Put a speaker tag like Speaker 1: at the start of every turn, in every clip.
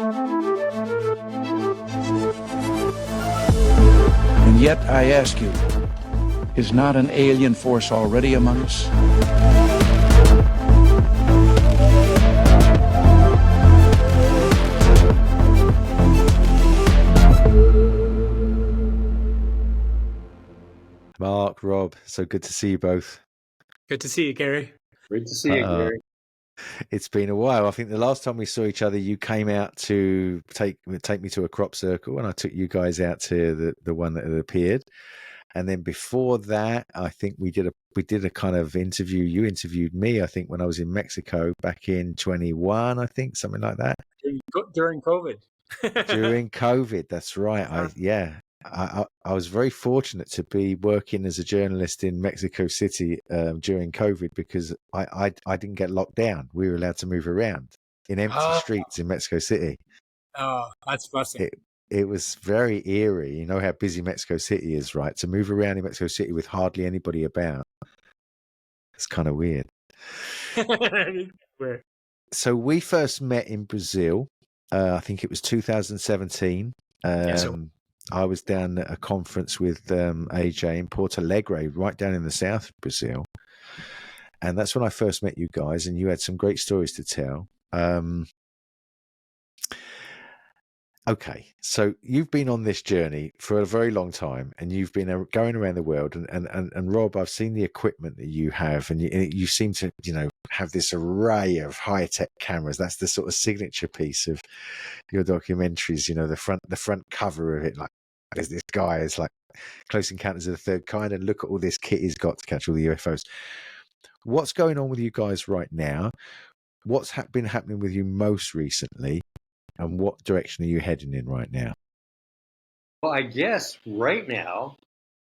Speaker 1: And yet I ask you, is not an alien force already among us?
Speaker 2: Mark, Rob, so good to see you both.
Speaker 3: Good to see you, Gary.
Speaker 4: Great to see you, Gary.
Speaker 2: It's been a while. I think the last time we saw each other, you came out to take me to a crop circle, and I took you guys out to the one that had appeared. And then before that, I think we did a kind of interview. You interviewed me, I think, when I was in Mexico back in 21, I think, something like that.
Speaker 3: During COVID.
Speaker 2: During COVID, that's right. I was very fortunate to be working as a journalist in Mexico City during COVID because I didn't get locked down. We were allowed to move around in empty streets in Mexico City.
Speaker 3: Oh, that's blessing.
Speaker 2: It was very eerie. You know how busy Mexico City is, right? To move around in Mexico City with hardly anybody about. It's kind of weird. So we first met in Brazil. I think it was 2017. I was down at a conference with AJ in Porto Alegre, right down in the south of Brazil. And that's when I first met you guys, and you had some great stories to tell. Okay, so you've been on this journey for a very long time, and you've been going around the world. And Rob, I've seen the equipment that you have, and you seem to, have this array of high-tech cameras. That's the sort of signature piece of your documentaries. The front cover of it, like there's this guy is like Close Encounters of the Third Kind, and look at all this kit he's got to catch all the UFOs. What's going on with you guys right now? What's been happening with you most recently? And what direction are you heading in right now?
Speaker 4: Well, I guess right now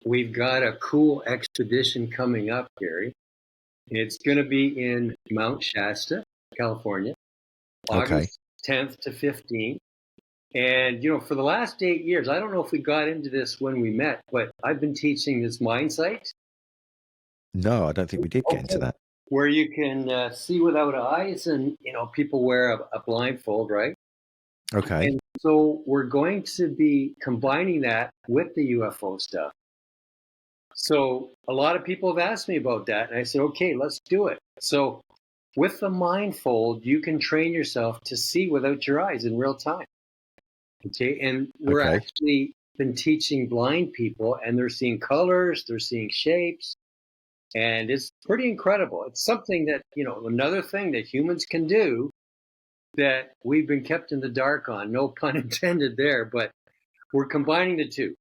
Speaker 4: we've got a cool expedition coming up, Gary. It's going to be in Mount Shasta, California, August 10th to 15th. And, for the last 8 years, I don't know if we got into this when we met, but I've been teaching this mind sight.
Speaker 2: No, I don't think we did get into that.
Speaker 4: Where you can see without eyes, and, people wear a blindfold, right?
Speaker 2: Okay.
Speaker 4: And so we're going to be combining that with the UFO stuff. So a lot of people have asked me about that, and I said, okay, let's do it. So with the mindfold, you can train yourself to see without your eyes in real time. Okay, and we're actually been teaching blind people, and they're seeing colors, they're seeing shapes, and it's pretty incredible. It's something that, another thing that humans can do that we've been kept in the dark on, no pun intended there, but we're combining the two.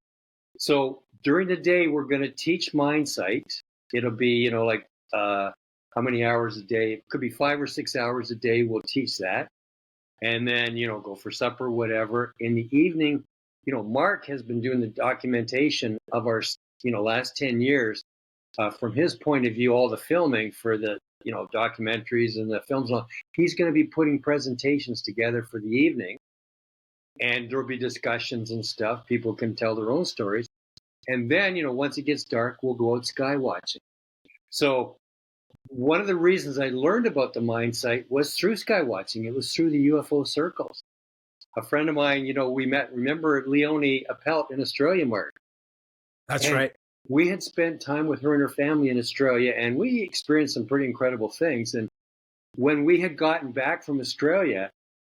Speaker 4: So during the day, we're going to teach mind sight. It'll be, how many hours a day? It could be 5 or 6 hours a day. We'll teach that. And then, go for supper, whatever. In the evening, Mark has been doing the documentation of our, last 10 years from his point of view, all the filming for the, documentaries and the films. He's going to be putting presentations together for the evening, and there'll be discussions and stuff. People can tell their own stories. And then, once it gets dark, we'll go out sky watching. So one of the reasons I learned about the mind sight was through sky watching. It was through the UFO circles. A friend of mine, we met, remember Leonie Appelt in Australia, Mark?
Speaker 3: That's right.
Speaker 4: We had spent time with her and her family in Australia, and we experienced some pretty incredible things. And when we had gotten back from Australia,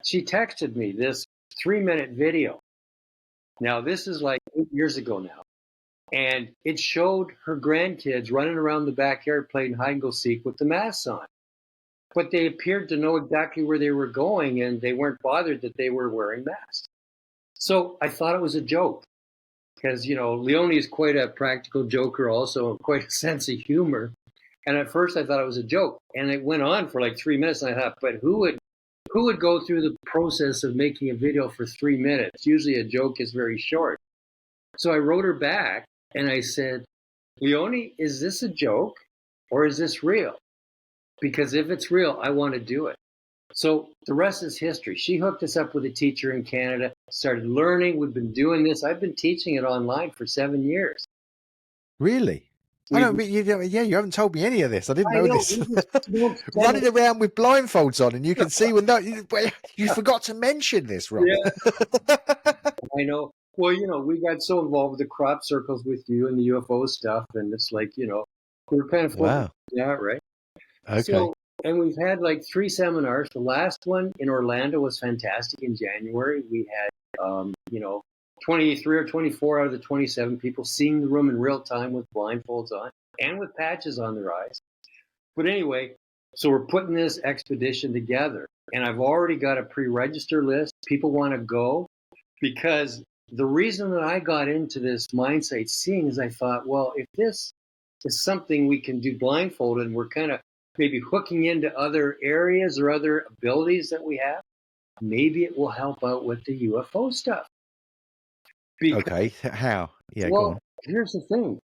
Speaker 4: she texted me this 3-minute video. Now, this is like 8 years ago now. And it showed her grandkids running around the backyard playing hide and go seek with the masks on. But they appeared to know exactly where they were going, and they weren't bothered that they were wearing masks. So I thought it was a joke. Because, Leonie is quite a practical joker also, and quite a sense of humor. And at first I thought it was a joke. And it went on for like 3 minutes, and I thought, but who would go through the process of making a video for 3 minutes? Usually a joke is very short. So I wrote her back, and I said, Leonie, is this a joke, or is this real? Because if it's real, I want to do it. So the rest is history. She hooked us up with a teacher in Canada, started learning. We've been doing this. I've been teaching it online for 7 years.
Speaker 2: Really? I don't. Yeah, you haven't told me any of this. I didn't
Speaker 4: I
Speaker 2: know
Speaker 4: know.
Speaker 2: this.
Speaker 4: We just don't say
Speaker 2: Running
Speaker 4: it.
Speaker 2: around with blindfolds on, and you can see when you forgot to mention this, Rob.
Speaker 4: Yeah, I know. Well, we got so involved with the crop circles with you and the UFO stuff, and it's like, we're kind of focused
Speaker 2: Wow.
Speaker 4: on that, right?
Speaker 2: Okay.
Speaker 4: So, and we've had like 3 seminars. The last one in Orlando was fantastic in January. We had, 23 or 24 out of the 27 people seeing the room in real time with blindfolds on and with patches on their eyes. But anyway, so we're putting this expedition together, and I've already got a pre-register list. People want to go because the reason that I got into this mind sight seeing is I thought, well, if this is something we can do blindfolded and we're kind of maybe hooking into other areas or other abilities that we have, maybe it will help out with the UFO stuff.
Speaker 2: Okay. How? Yeah, go on.
Speaker 4: Here's the thing.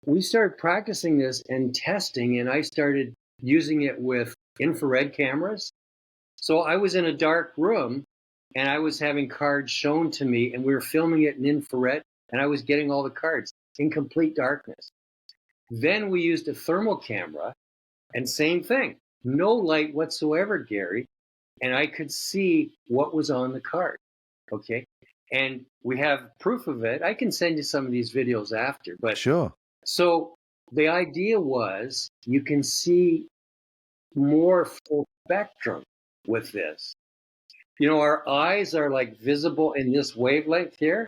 Speaker 4: We started practicing this and testing, and I started using it with infrared cameras. So I was in a dark room, and I was having cards shown to me, and we were filming it in infrared, and I was getting all the cards in complete darkness. Then we used a thermal camera, and same thing. No light whatsoever, Gary, and I could see what was on the card. Okay? And we have proof of it. I can send you some of these videos after. But
Speaker 2: Sure.
Speaker 4: So the idea was you can see more full spectrum with this. Our eyes are like visible in this wavelength here,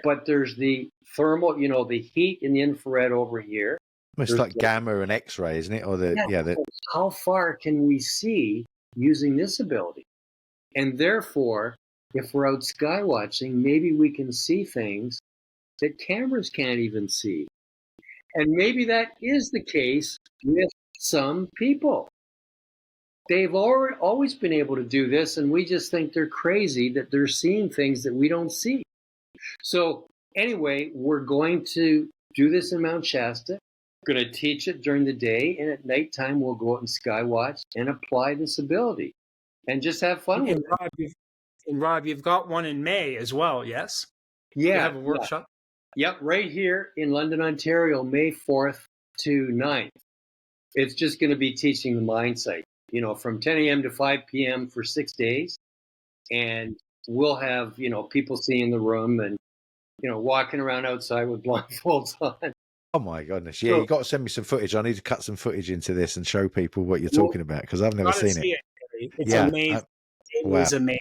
Speaker 4: but there's the thermal, the heat in the infrared over here.
Speaker 2: It's like gamma and X-ray, isn't it? Or
Speaker 4: How far can we see using this ability? And therefore, if we're out sky watching, maybe we can see things that cameras can't even see. And maybe that is the case with some people. They've always been able to do this, and we just think they're crazy that they're seeing things that we don't see. So anyway, we're going to do this in Mount Shasta. We're going to teach it during the day, and at nighttime we'll go out and sky watch and apply this ability and just have fun with it.
Speaker 3: Rob, you've got one in May as well, yes?
Speaker 4: Yeah.
Speaker 3: You have a workshop?
Speaker 4: Yep, right here in London, Ontario, May 4th to 9th. It's just going to be teaching the mind sight, from 10 a.m. to 5 p.m. for 6 days. And we'll have, people seeing the room and, walking around outside with blindfolds on.
Speaker 2: Oh my goodness! Yeah, you got to send me some footage. I need to cut some footage into this and show people what you're talking about because I've never seen it.
Speaker 3: It's amazing. It was amazing.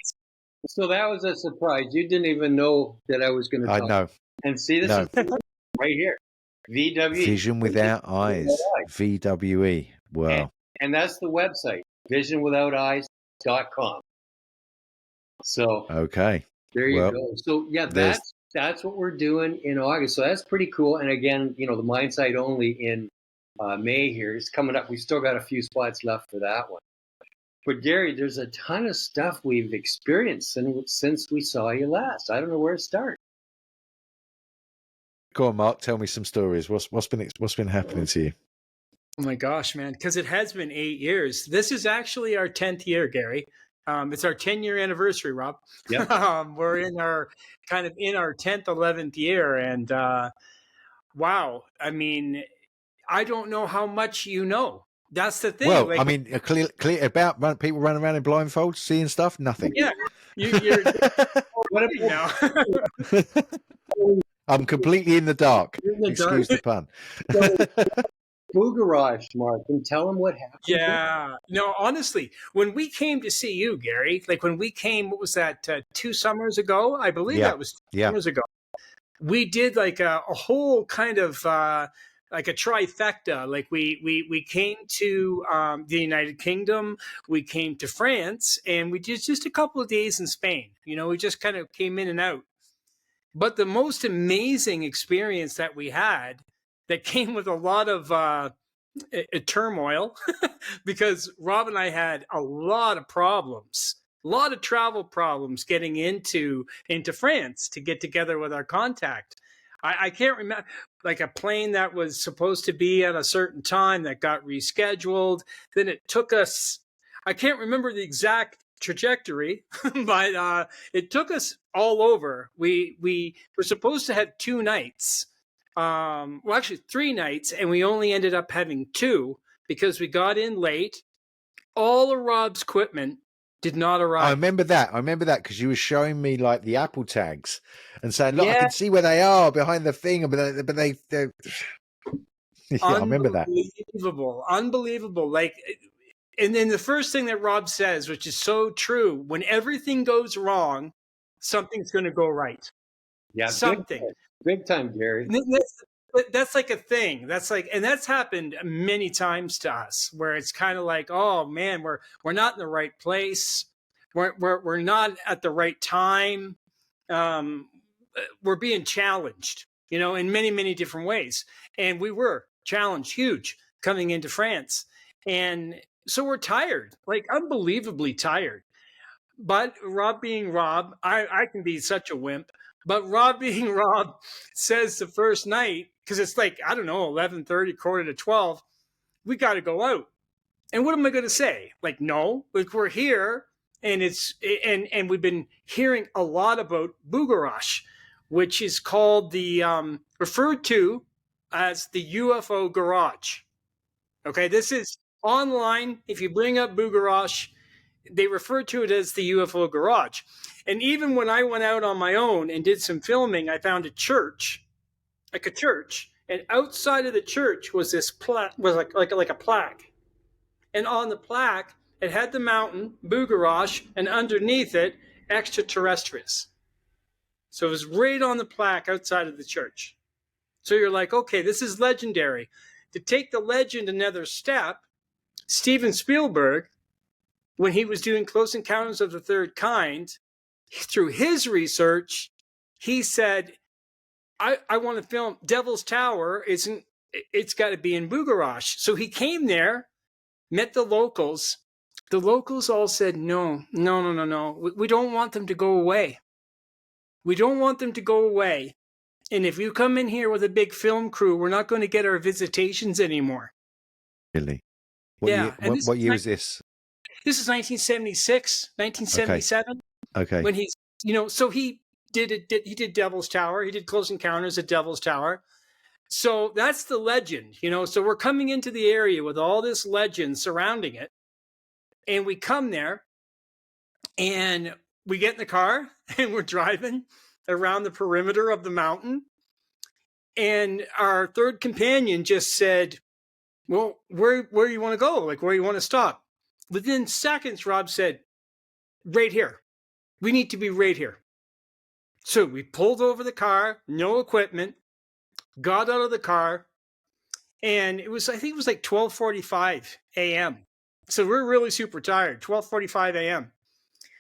Speaker 4: So that was a surprise. You didn't even know that I was going to talk.
Speaker 2: I know.
Speaker 4: And see, this is right here. VWE.
Speaker 2: Vision Without Eyes. VWE. Wow.
Speaker 4: And that's the website, visionwithouteyes.com. So
Speaker 2: okay.
Speaker 4: There you go. So yeah, that's what we're doing in August. So that's pretty cool. And again, the Mind Sight only in May here is coming up. We've still got a few spots left for that one. But Gary, there's a ton of stuff we've experienced since we saw you last. I don't know where to start.
Speaker 2: Go on, Mark. Tell me some stories. What's been happening to you?
Speaker 3: Oh my gosh, man! Because it has been 8 years. This is actually our 10th year, Gary. It's our 10-year anniversary, Rob.
Speaker 4: Yep.
Speaker 3: We're in our 10th, 11th year, and wow! I mean, I don't know how much you know. That's the thing.
Speaker 2: Well, I mean, clear about people running around in blindfolds, seeing stuff. Nothing.
Speaker 3: Yeah, you're what now?
Speaker 2: I'm completely in the dark. Excuse the pun.
Speaker 4: Garage, Mark, and tell them what happened.
Speaker 3: Yeah. No, honestly, when we came to see you, Gary, like when we came, what was that, 2 summers ago? I believe that was 2 summers ago. We did like a whole kind of like a trifecta. Like we came to the United Kingdom, we came to France, and we did just a couple of days in Spain. We just kind of came in and out. But the most amazing experience that we had that came with a lot of turmoil because Rob and I had a lot of problems, a lot of travel problems getting into France to get together with our contact. I can't remember, like a plane that was supposed to be at a certain time that got rescheduled. Then it took us, I can't remember the exact trajectory, but it took us all over. We were supposed to have 2 nights well, actually 3 nights, and we only ended up having 2 because we got in late. All of Rob's equipment did not arrive.
Speaker 2: I remember that because you were showing me like the Apple tags and saying, "Look, I
Speaker 3: Yeah.
Speaker 2: can see where they are behind the thing," but they're yeah, I remember that.
Speaker 3: Unbelievable. Like, and then the first thing that Rob says, which is so true, when everything goes wrong, something's going to go right.
Speaker 4: Yeah,
Speaker 3: something.
Speaker 4: Big time, Gary.
Speaker 3: That's like a thing. That's like, and that's happened many times to us, where it's kind of like, oh man, we're not in the right place. We're not at the right time. We're being challenged, in many, many different ways. And we were challenged huge coming into France. And so we're tired, like unbelievably tired. But Rob being Rob, I can be such a wimp. But Rob being Rob says the first night, because it's like, I don't know, 11:30, quarter to 12, we got to go out. And what am I going to say? Like, no, like we're here, and and we've been hearing a lot about Bugarash, which is called referred to as the UFO garage. Okay, this is online. If you bring up Bugarash, they refer to it as the UFO garage. And even when I went out on my own and did some filming, I found a church, and outside of the church was this plaque, was like a plaque. And on the plaque, it had the mountain, Bugarash, and underneath it, extraterrestrials. So it was right on the plaque outside of the church. So you're like, okay, this is legendary. To take the legend another step, Steven Spielberg, when he was doing Close Encounters of the Third Kind, through his research, he said, I want to film Devil's Tower. It's got to be in Bugarash. So he came there, met the locals. The locals all said, no. We don't want them to go away. We don't want them to go away. And if you come in here with a big film crew, we're not going to get our visitations anymore.
Speaker 2: Really? What year was this?
Speaker 3: This is 1976, 1977.
Speaker 2: Okay.
Speaker 3: When he's, so he did Devil's Tower. He did Close Encounters at Devil's Tower. So that's the legend, So we're coming into the area with all this legend surrounding it. And we come there and we get in the car and we're driving around the perimeter of the mountain. And our third companion just said, well, where you want to go? Like, where you want to stop? Within seconds, Rob said, right here. We need to be right here. So we pulled over the car, no equipment, got out of the car, and I think it was like 12:45 a.m. So we're really super tired, 12:45 a.m.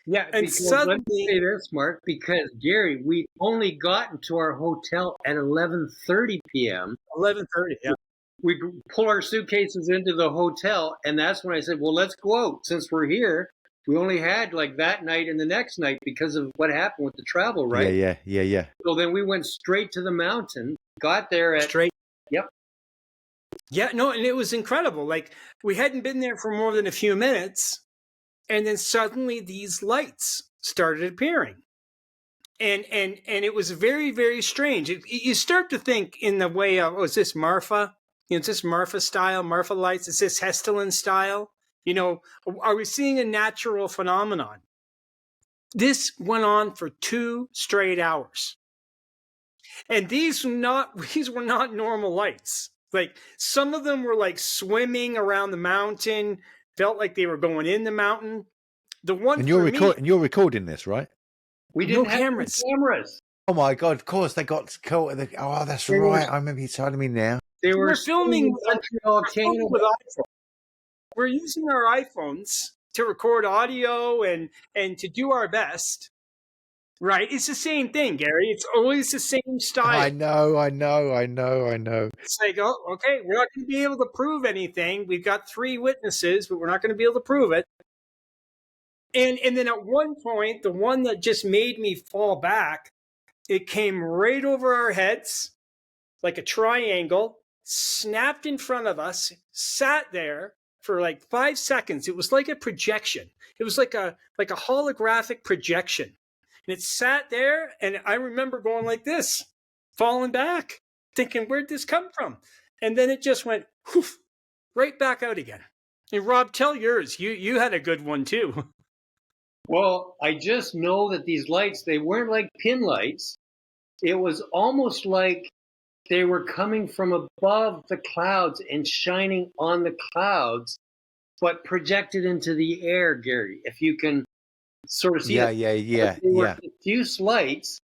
Speaker 4: Yeah, and suddenly, let me say this, Mark, because Gary, we only got into our hotel at 11:30 p.m.
Speaker 3: 11:30, yeah.
Speaker 4: We pull our suitcases into the hotel, and that's when I said, well, let's go out. Since we're here, we only had like that night and the next night because of what happened with the travel, right?
Speaker 2: Yeah.
Speaker 4: So then we went straight to the mountain, got there at... Yep.
Speaker 3: Yeah, no, and it was incredible. Like, we hadn't been there for more than a few minutes, and then suddenly these lights started appearing. And it was very, very strange. You start to think in the way of, is this Marfa? Is this Marfa style, Marfa lights? Is this Hestelin style? Are we seeing a natural phenomenon? This went on for 2 straight hours. And these were not normal lights. Like, some of them were like swimming around the mountain, felt like they were going in the mountain. The one
Speaker 2: and you're recording this, right?
Speaker 4: We didn't have cameras.
Speaker 2: Oh my God! Of course, they got caught. Oh, that's right. I remember you telling me now.
Speaker 3: They were filming Montreal, Canada with iPhones. We're using our iPhones to record audio and to do our best. Right? It's the same thing, Gary. It's always the same style.
Speaker 2: I know.
Speaker 3: It's like, oh, okay, we're not going to be able to prove anything. We've got 3 witnesses, but we're not going to be able to prove it. And then at one point, the one that just made me fall back, it came right over our heads like a triangle, snapped in front of us, sat there for like 5 seconds. It was like a projection. It was like a holographic projection. And it sat there, and I remember going like this, falling back. thinking, where'd this come from? And then it just went whoof, right back out again. And Rob, tell yours. You had a good one too.
Speaker 4: Well, I just know that these lights, they weren't like pin lights. It was almost like they were coming from above the clouds and shining on the clouds, but projected into the air, Gary. If you can sort of see
Speaker 2: Yeah.
Speaker 4: They were diffuse lights,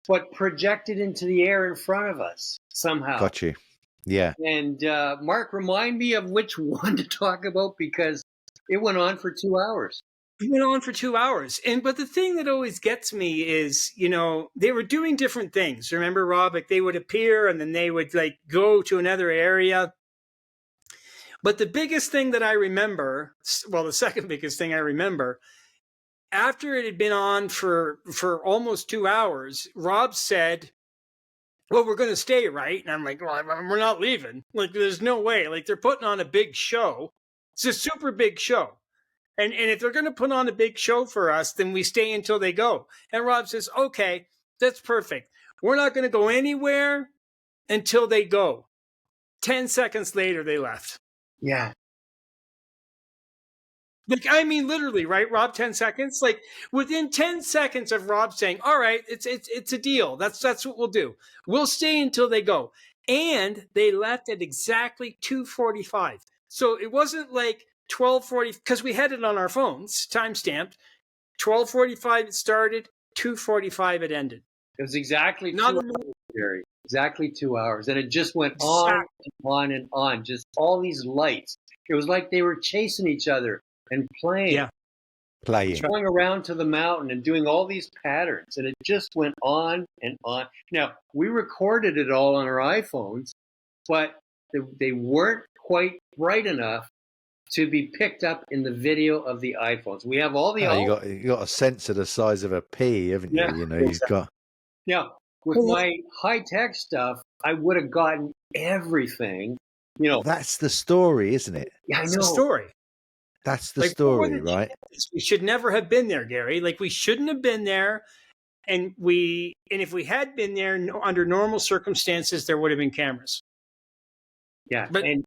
Speaker 4: but projected into the air in front of us somehow.
Speaker 2: Got you. Yeah.
Speaker 4: And Mark, remind me of which one to talk about, because it went on for 2 hours.
Speaker 3: It went on for 2 hours. But the thing that always gets me is, they were doing different things. Remember, Rob, like they would appear and then they would like go to another area. But the biggest thing that I remember, well, the second biggest thing I remember, after it had been on for almost 2 hours, Rob said, well, we're going to stay, right? And I'm like, well, we're not leaving. Like, there's no way. Like, they're putting on a big show. It's a super big show. And if they're going to put on a big show for us, then we stay until they go. And Rob says, okay, that's perfect. We're not going to go anywhere until they go. 10 seconds later, they left.
Speaker 4: Yeah.
Speaker 3: Like, I mean, literally, right, Rob? 10 seconds. Like within 10 seconds of Rob saying, "All right, it's a deal. That's what we'll do. We'll stay until they go." And they left at exactly 2:45. So it wasn't like 12:40 because we had it on our phones, time stamped. 12:45 it started. 2:45 it ended.
Speaker 4: It was exactly 2 hours, Gary. Exactly 2 hours, and it just went on and on and on. Just all these lights. It was like they were chasing each other and playing, going around to the mountain and doing all these patterns, and it just went on and on. Now, we recorded it all on our iPhones, but they weren't quite bright enough to be picked up in the video of the iPhones. We have all the
Speaker 2: you got a sensor the size of a pea, haven't you?
Speaker 4: Yeah,
Speaker 2: You've got.
Speaker 4: Yeah, with my high-tech stuff, I would have gotten everything.
Speaker 2: That's the story, isn't it?
Speaker 4: Yeah, I know.
Speaker 3: It's the story.
Speaker 2: That's the story, right?
Speaker 3: We should never have been there, Gary. Like, we shouldn't have been there. And if we had been there under normal circumstances, there would have been cameras.
Speaker 4: Yeah,
Speaker 3: but
Speaker 4: and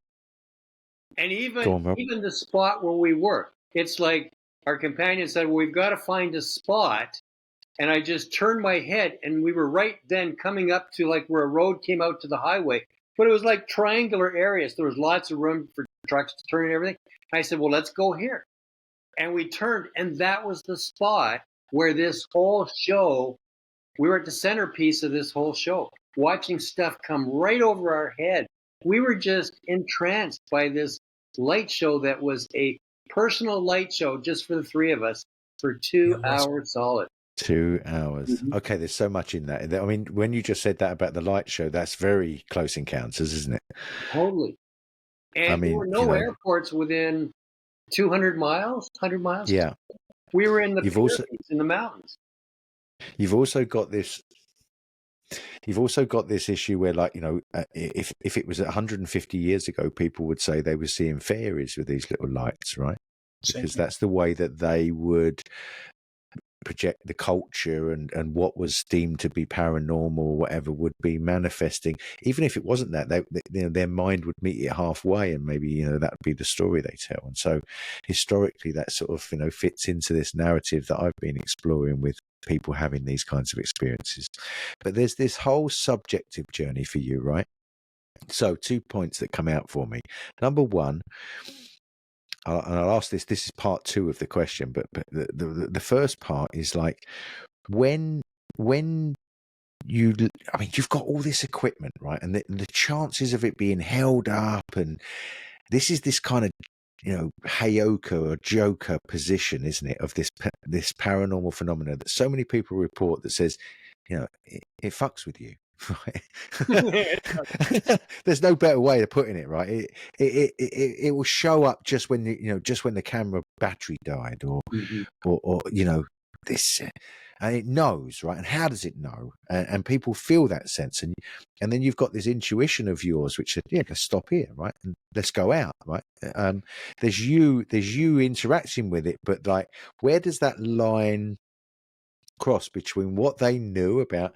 Speaker 4: even the spot where we were, it's like our companion said, well, we've got to find a spot. And I just turned my head, and we were right then coming up to like where a road came out to the highway. But it was like triangular areas. There was lots of room for trucks to turn and everything. I said, well, let's go here. And we turned, and that was the spot where this whole show, we were at the centerpiece of this whole show, watching stuff come right over our head. We were just entranced by this light show that was a personal light show just for the three of us for 2 hours solid.
Speaker 2: 2 hours.
Speaker 4: Mm-hmm.
Speaker 2: Okay, there's so much in that. I mean, when you just said that about the light show, that's very Close Encounters, isn't it?
Speaker 4: Totally. And there were no airports within 200 miles, 100 miles.
Speaker 2: Yeah.
Speaker 4: We were in the Pyrenees, in the mountains.
Speaker 2: You've also got this issue where, like, if it was 150 years ago, people would say they were seeing fairies with these little lights, right? Because that's the way that they would project the culture and what was deemed to be paranormal or whatever would be manifesting. Even if it wasn't that, their mind would meet it halfway, and maybe that would be the story they tell. And so historically that sort of fits into this narrative that I've been exploring with people having these kinds of experiences. But there's this whole subjective journey for you, right? So 2 points that come out for me. Number one, and I'll ask this is part 2 of the question, but the first part is like, when you've got all this equipment, right? And the chances of it being held up, and this is this kind of, Heyoka or Joker position, isn't it? Of this paranormal phenomena that so many people report that says, it fucks with you. Right. There's no better way of putting it, right? It will show up just when the camera battery died, or this, and it knows, right? And how does it know? And people feel that sense, and then you've got this intuition of yours, which said, let's stop here, right? And let's go out, right? There's you interacting with it, but like, where does that line cross between what they knew about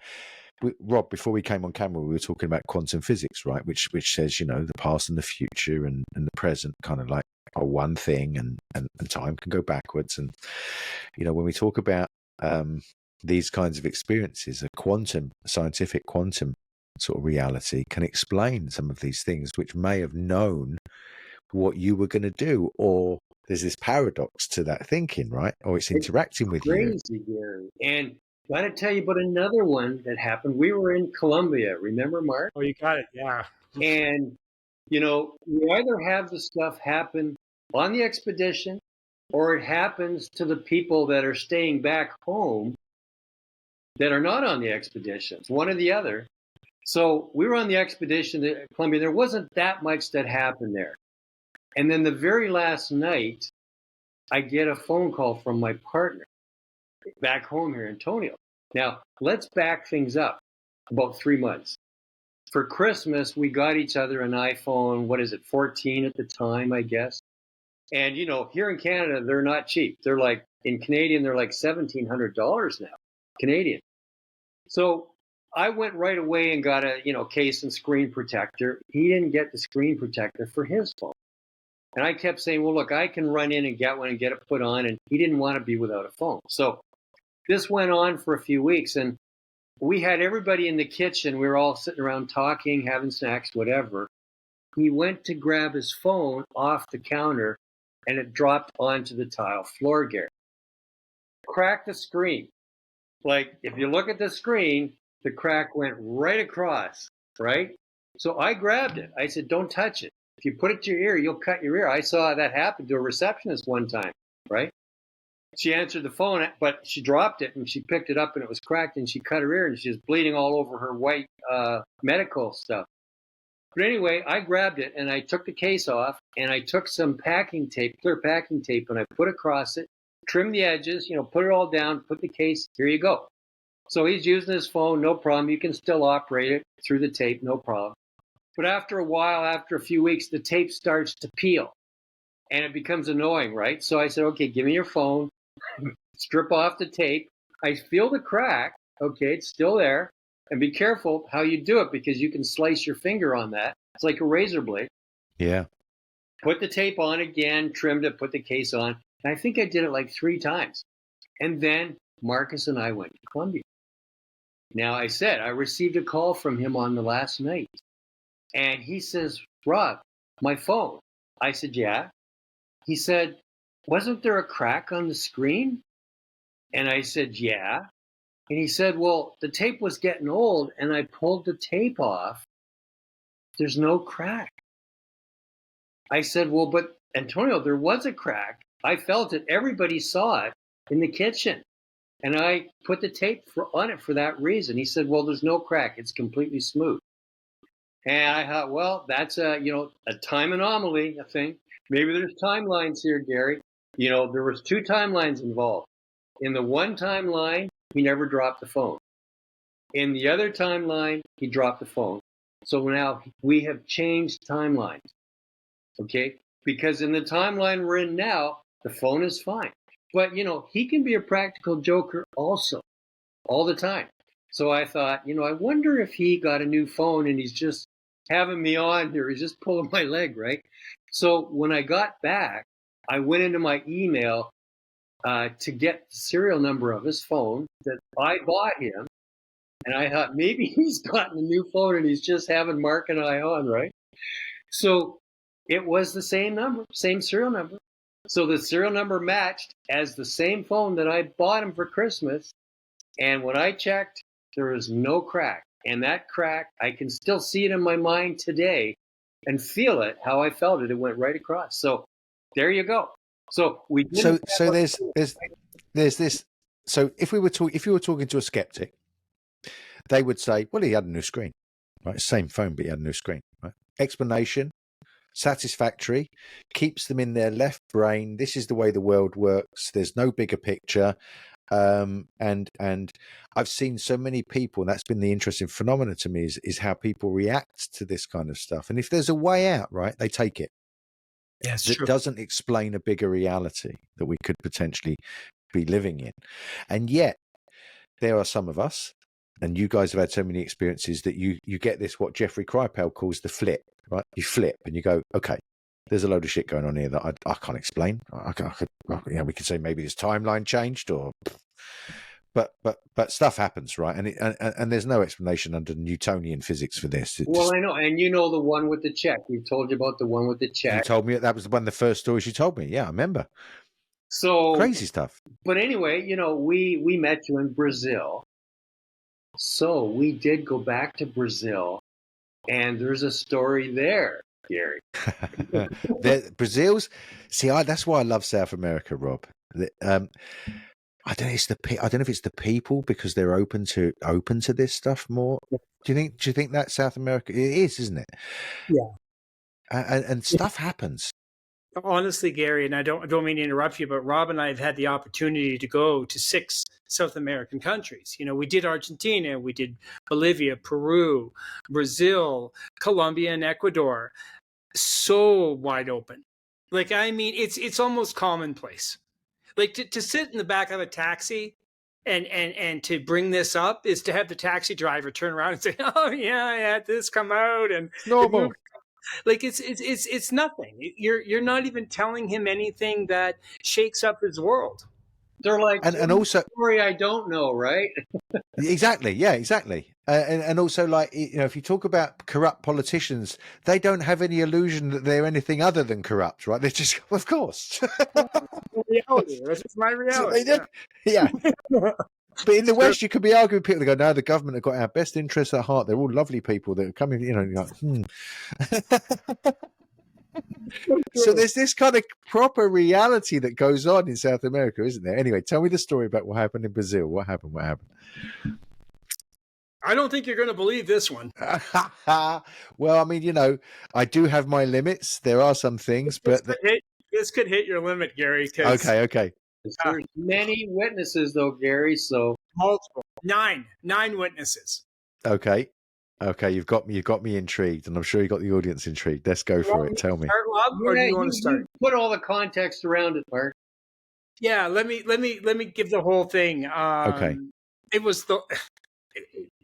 Speaker 2: Rob, before we came on camera, we were talking about quantum physics, right? Which says, you know, the past and the future and the present kind of like are one thing, and time can go backwards. And, you know, when we talk about these kinds of experiences, a scientific quantum sort of reality can explain some of these things, which may have known what you were going to do, or there's this paradox to that thinking, right? Or it's interacting with you.
Speaker 4: Crazy, Gary. And got to tell you about another one that happened. We were in Colombia, remember, Mark?
Speaker 3: Oh, you got it. Yeah.
Speaker 4: And, you know, we either have the stuff happen on the expedition, or it happens to the people that are staying back home that are not on the expedition. It's one or the other. So we were on the expedition to Colombia. There wasn't that much that happened there. And then the very last night, I get a phone call from my partner back home here in Antonio. Now, let's back things up about 3 months. For Christmas, we got each other an iPhone, 14 at the time, I guess. And, you know, here in Canada, they're not cheap. They're like, in Canadian, they're like $1,700 now, Canadian. So I went right away and got a, case and screen protector. He didn't get the screen protector for his phone. And I kept saying, well, look, I can run in and get one and get it put on. And he didn't want to be without a phone. So this went on for a few weeks. And we had everybody in the kitchen. We were all sitting around talking, having snacks, whatever. He went to grab his phone off the counter, and it dropped onto the tile floor, Gary. Cracked the screen. Like, if you look at the screen, the crack went right across, right? So I grabbed it. I said, don't touch it. If you put it to your ear, you'll cut your ear. I saw that happen to a receptionist one time, right? She answered the phone, but she dropped it, and she picked it up, and it was cracked, and she cut her ear, and she was bleeding all over her white medical stuff. But anyway, I grabbed it, and I took the case off, and I took some packing tape, clear packing tape, and I put across it, trimmed the edges, put it all down, put the case, here you go. So he's using his phone, no problem. You can still operate it through the tape, no problem. But after a while, after a few weeks, the tape starts to peel, and it becomes annoying, right? So I said, okay, give me your phone, strip off the tape. I feel the crack, okay, it's still there. And be careful how you do it, because you can slice your finger on that. It's like a razor blade.
Speaker 2: Yeah.
Speaker 4: Put the tape on again, trimmed it, put the case on. And I think I did it like 3 times. And then Marcus and I went to Colombia. Now, I said, I received a call from him on the last night. And he says, Rob, my phone. I said, yeah. He said, wasn't there a crack on the screen? And I said, yeah. And he said, well, the tape was getting old, and I pulled the tape off. There's no crack. I said, well, but Antonio, there was a crack. I felt it. Everybody saw it in the kitchen. And I put the tape on it for that reason. He said, well, there's no crack. It's completely smooth. And I thought, well, that's a time anomaly, I think. Maybe there's timelines here, Gary. There was 2 timelines involved. In the one timeline, he never dropped the phone. In the other timeline, he dropped the phone. So now we have changed timelines, okay? Because in the timeline we're in now, the phone is fine. But, he can be a practical joker also, all the time. So I thought, I wonder if he got a new phone and he's just having me on here. He's just pulling my leg, right? So when I got back, I went into my email to get the serial number of his phone that I bought him. And I thought maybe he's gotten a new phone and he's just having Mark and I on, right? So it was the same number, same serial number. So the serial number matched as the same phone that I bought him for Christmas. And when I checked, there was no crack. And that crack, I can still see it in my mind today and feel it, how I felt it. It went right across. So there you go. So we
Speaker 2: so there's this. So if you were talking to a skeptic, they would say, well, he had a new screen, right? Same phone, but he had a new screen, right? Explanation, satisfactory, keeps them in their left brain. This is the way the world works. There's no bigger picture. And I've seen so many people, and that's been the interesting phenomena to me, is how people react to this kind of stuff. And if there's a way out, right, they take it.
Speaker 3: Yes,
Speaker 2: That doesn't explain a bigger reality that we could potentially be living in. And yet there are some of us and you guys have had so many experiences that you get this, what Jeffrey Kripal calls the flip, right? You flip and you go, okay, there's a load of shit going on here that I can't explain. We could say maybe this timeline changed, or but stuff happens, right? And there's no explanation under Newtonian physics for this.
Speaker 4: I know, and you know the one with the check. We've told you about the one with the check.
Speaker 2: You told me that was one of the first stories you told me. Yeah, I remember.
Speaker 4: So
Speaker 2: crazy stuff.
Speaker 4: But anyway, we met you in Brazil. So we did go back to Brazil, and there's a story there, Gary.
Speaker 2: Brazil's, that's why I love South America, Rob. I don't know if it's the people, because they're open to this stuff more. Do you think that South America, it is, isn't it?
Speaker 3: Yeah.
Speaker 2: And stuff happens.
Speaker 3: Honestly, Gary, and I don't mean to interrupt you, but Rob and I have had the opportunity to go to 6 South American countries. We did Argentina, we did Bolivia, Peru, Brazil, Colombia, and Ecuador. So wide open. Like, I mean, it's almost commonplace. Like, to sit in the back of a taxi and to bring this up is to have the taxi driver turn around and say, "Oh yeah, I had this come out," and
Speaker 2: normal.
Speaker 3: Like, it's nothing. You're not even telling him anything that shakes up his world.
Speaker 4: They're like,
Speaker 2: and also
Speaker 4: story I don't know, right?
Speaker 2: Exactly. Yeah, exactly. And also, like, if you talk about corrupt politicians, they don't have any illusion that they're anything other than corrupt, right? They're just, of course.
Speaker 3: Reality. This is my reality.
Speaker 2: So yeah. But in the West, you could be arguing with people that go, no, the government have got our best interests at heart. They're all lovely people that are coming, like, So there's this kind of proper reality that goes on in South America, isn't there? Anyway, tell me the story about what happened in Brazil. What happened?
Speaker 3: I don't think you're going to believe this one.
Speaker 2: Well, I mean, I do have my limits. There are some things, but
Speaker 3: this could hit your limit, Gary.
Speaker 2: Okay.
Speaker 4: There's many witnesses, though, Gary. So
Speaker 3: multiple, nine witnesses.
Speaker 2: Okay, you've got me intrigued, and I'm sure you got the audience intrigued. Let's go for it. Tell me.
Speaker 3: Start, Rob, or do you want to start?
Speaker 4: Put all the context around it, Mark.
Speaker 3: Yeah, let me give the whole thing.
Speaker 2: Okay.
Speaker 3: It was the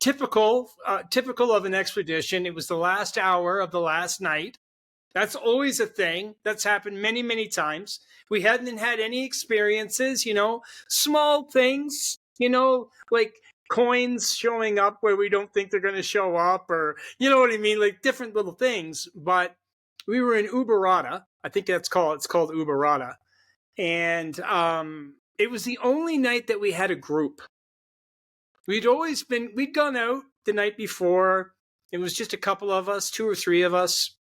Speaker 3: typical of an expedition. It was the last hour of the last night. That's always a thing. That's happened many, many times. We hadn't had any experiences, small things, like coins showing up where we don't think they're going to show up, or, you know what I mean? Like different little things. But we were in Uberada. I think it's called Uberada. And it was the only night that we had a group. We'd gone out the night before. It was just a couple of us, 2 or 3 of us.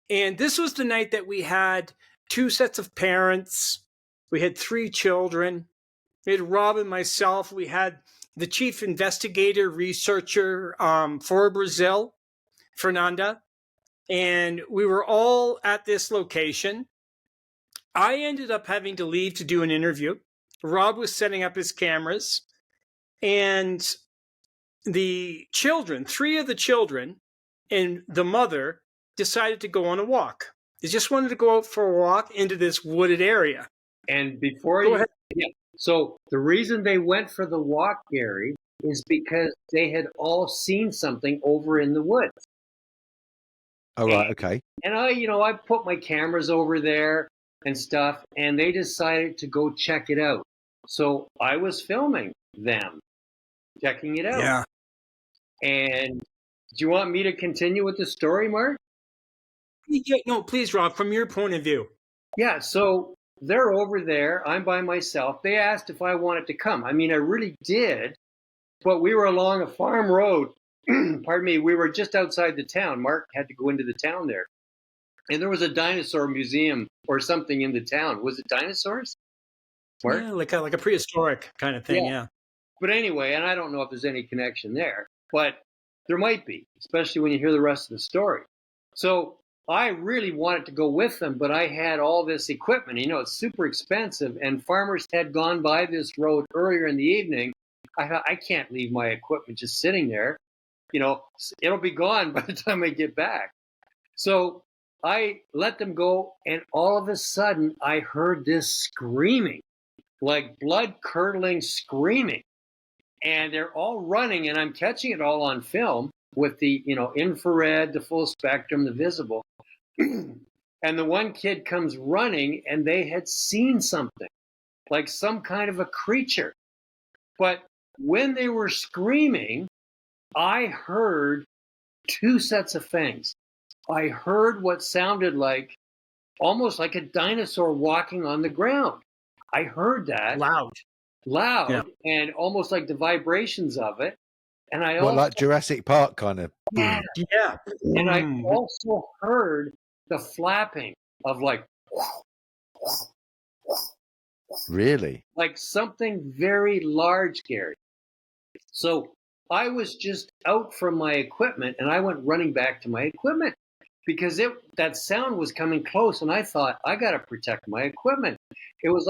Speaker 3: And this was the night that we had 2 sets of parents. We had 3 children. We had Rob and myself. We had the chief investigator, researcher for Brazil, Fernanda. And we were all at this location. I ended up having to leave to do an interview. Rob was setting up his cameras. And the children, 3 of the children and the mother, decided to go on a walk. They just wanted to go out for a walk into this wooded area.
Speaker 4: And before so the reason they went for the walk, Gary, is because they had all seen something over in the woods.
Speaker 2: Oh, right, okay.
Speaker 4: And I put my cameras over there and stuff, and they decided to go check it out. So I was filming them checking it out.
Speaker 3: Yeah.
Speaker 4: And do you want me to continue with the story, Mark?
Speaker 3: Yeah, no, please, Rob, from your point of view.
Speaker 4: Yeah, so they're over there. I'm by myself. They asked if I wanted to come. I mean, I really did, but we were along a farm road. Pardon me. We were just outside the town. Mark had to go into the town there. And there was a dinosaur museum or something in the town. Was it dinosaurs? Mark?
Speaker 3: Yeah, like a prehistoric kind of thing, yeah.
Speaker 4: But anyway, and I don't know if there's any connection there, but there might be, especially when you hear the rest of the story. So I really wanted to go with them, but I had all this equipment. It's super expensive, and farmers had gone by this road earlier in the evening. I thought, I can't leave my equipment just sitting there. It'll be gone by the time I get back. So I let them go, and all of a sudden, I heard this screaming, like blood-curdling screaming. and they're all running, and I'm catching it all on film with the, infrared, the full spectrum, the visible. And the one kid comes running, and they had seen something, like some kind of a creature. But when they were screaming, I heard two sets of fangs. I heard what sounded like almost like a dinosaur walking on the ground. I heard that loud, and almost like the vibrations of it. And I also,
Speaker 2: like Jurassic Park kind of.
Speaker 4: Yeah. And I also heard the flapping of like
Speaker 2: Really?
Speaker 4: Like something very large, Gary. So I was just out from my equipment, and I went running back to my equipment because that sound was coming close, and I thought, I got to protect my equipment. It was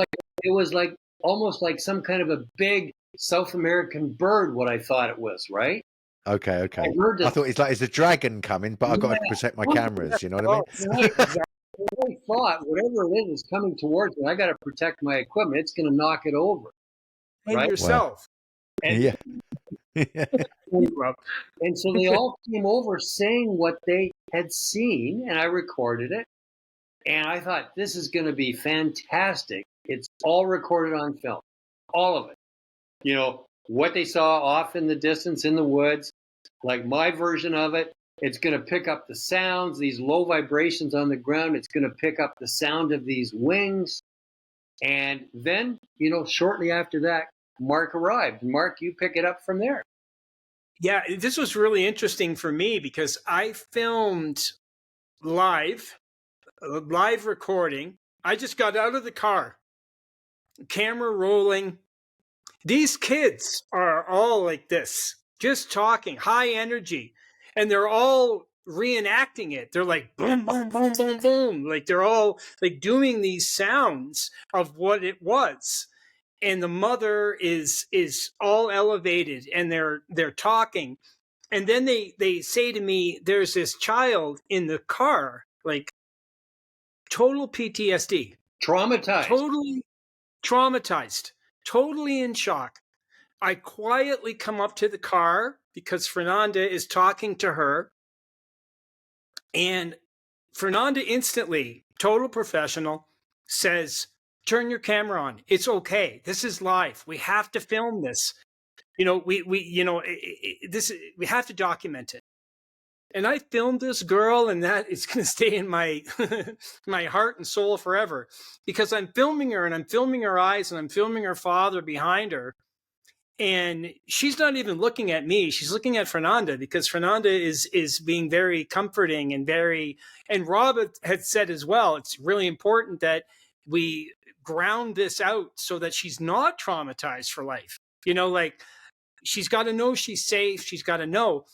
Speaker 4: like almost like some kind of a big South American bird, what I thought it was, right?
Speaker 2: Okay. I thought it's a dragon coming, but I've got to protect my cameras, you know what I mean?
Speaker 4: I thought whatever it is coming towards me, I got to protect my equipment. It's going to knock it over.
Speaker 3: And
Speaker 4: right?
Speaker 3: yourself.
Speaker 2: Wow. And, yeah.
Speaker 4: And so they all came over saying what they had seen, and I recorded it. And I thought, this is going to be fantastic. It's all recorded on film, all of it. What they saw off in the distance in the woods, like my version of it. It's going to pick up the sounds, these low vibrations on the ground. It's going to pick up the sound of these wings. And then, shortly after that, Mark arrived. Mark, you pick it up from there.
Speaker 3: Yeah, this was really interesting for me because I filmed live recording. I just got out of the car, camera rolling. These kids are all like this, just talking, high energy. And they're all reenacting it. They're like boom, boom, boom, boom, boom. Like they're all like doing these sounds of what it was. And the mother is all elevated, and they're talking. And then they say to me, there's this child in the car, like total PTSD.
Speaker 4: Traumatized.
Speaker 3: Totally traumatized. Totally in shock. I quietly come up to the car because Fernanda is talking to her. And Fernanda instantly, total professional, says, turn your camera on. It's okay. This is live. We have to film this. We have to document it. And I filmed this girl, and that is going to stay in my my heart and soul forever, because I'm filming her, and I'm filming her eyes, and I'm filming her father behind her. And she's not even looking at me. She's looking at Fernanda, because Fernanda is being very comforting and Rob had said as well, it's really important that we ground this out so that she's not traumatized for life. Like she's got to know she's safe. She's got to know.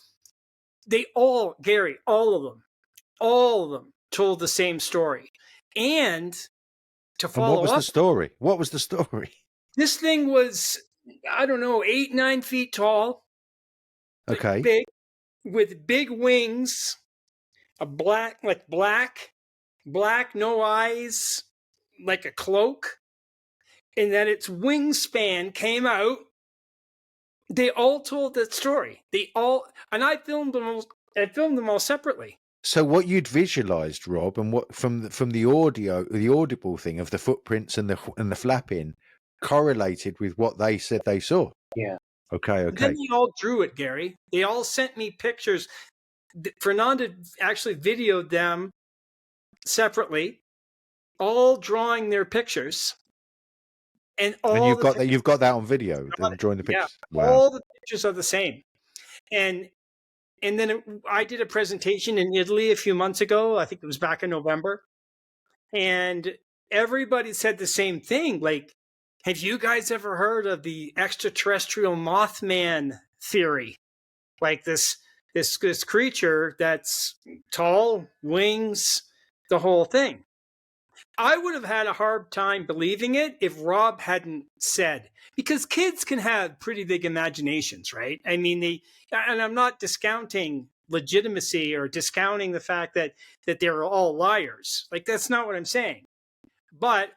Speaker 3: They all, Gary, all of them told the same story. And to follow
Speaker 2: what was the story? What was the story?
Speaker 3: This thing was, I don't know, 8-9 feet tall.
Speaker 2: Okay.
Speaker 3: Big, with big wings, black, no eyes, like a cloak. And then its wingspan came out. They all told that story. And I filmed them all separately.
Speaker 2: So what you'd visualized, Rob, and what from the audible thing of the footprints and the flapping correlated with what they said they saw.
Speaker 4: Yeah.
Speaker 2: Okay.
Speaker 3: Then they all drew it, Gary. They all sent me pictures. Fernanda actually videoed them separately, all drawing their pictures. And
Speaker 2: you've got that on video, them drawing the pictures.
Speaker 3: Yeah,
Speaker 2: wow.
Speaker 3: All the pictures are the same. And then I did a presentation in Italy a few months ago. I think it was back in November. And everybody said the same thing. Like, have you guys ever heard of the extraterrestrial Mothman theory? Like this creature that's tall, wings, the whole thing. I would have had a hard time believing it if Rob hadn't said, because kids can have pretty big imaginations, right? I mean, and I'm not discounting legitimacy or discounting the fact that they're all liars. Like, that's not what I'm saying. But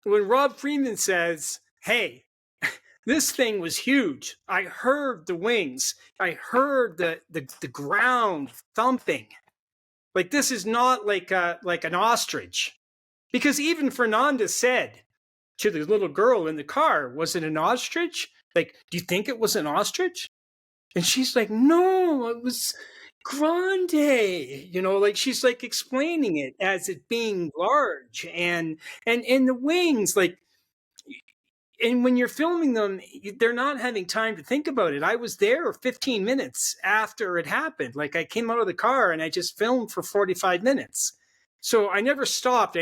Speaker 3: when Rob Freeman says, hey, This thing was huge. I heard the wings. I heard the ground thumping. Like, this is not like an ostrich. Because even Fernanda said to the little girl in the car, was it an ostrich? Like, do you think it was an ostrich? And she's like, no, it was grande. You know, like, she's like explaining it as it being large and the wings, like, and when you're filming them, they're not having time to think about it. I was there 15 minutes after it happened. Like, I came out of the car and I just filmed for 45 minutes. So I never stopped.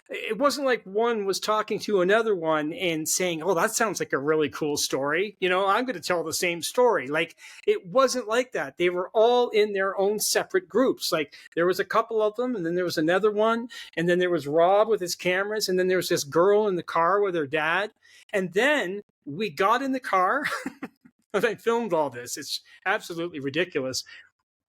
Speaker 3: It wasn't like one was talking to another one and saying, oh, that sounds like a really cool story. You know, I'm going to tell the same story. Like, it wasn't like that. They were all in their own separate groups. Like, there was a couple of them, and then there was another one, and then there was Rob with his cameras, and then there was this girl in the car with her dad. And then we got in the car and I filmed all this. It's absolutely ridiculous.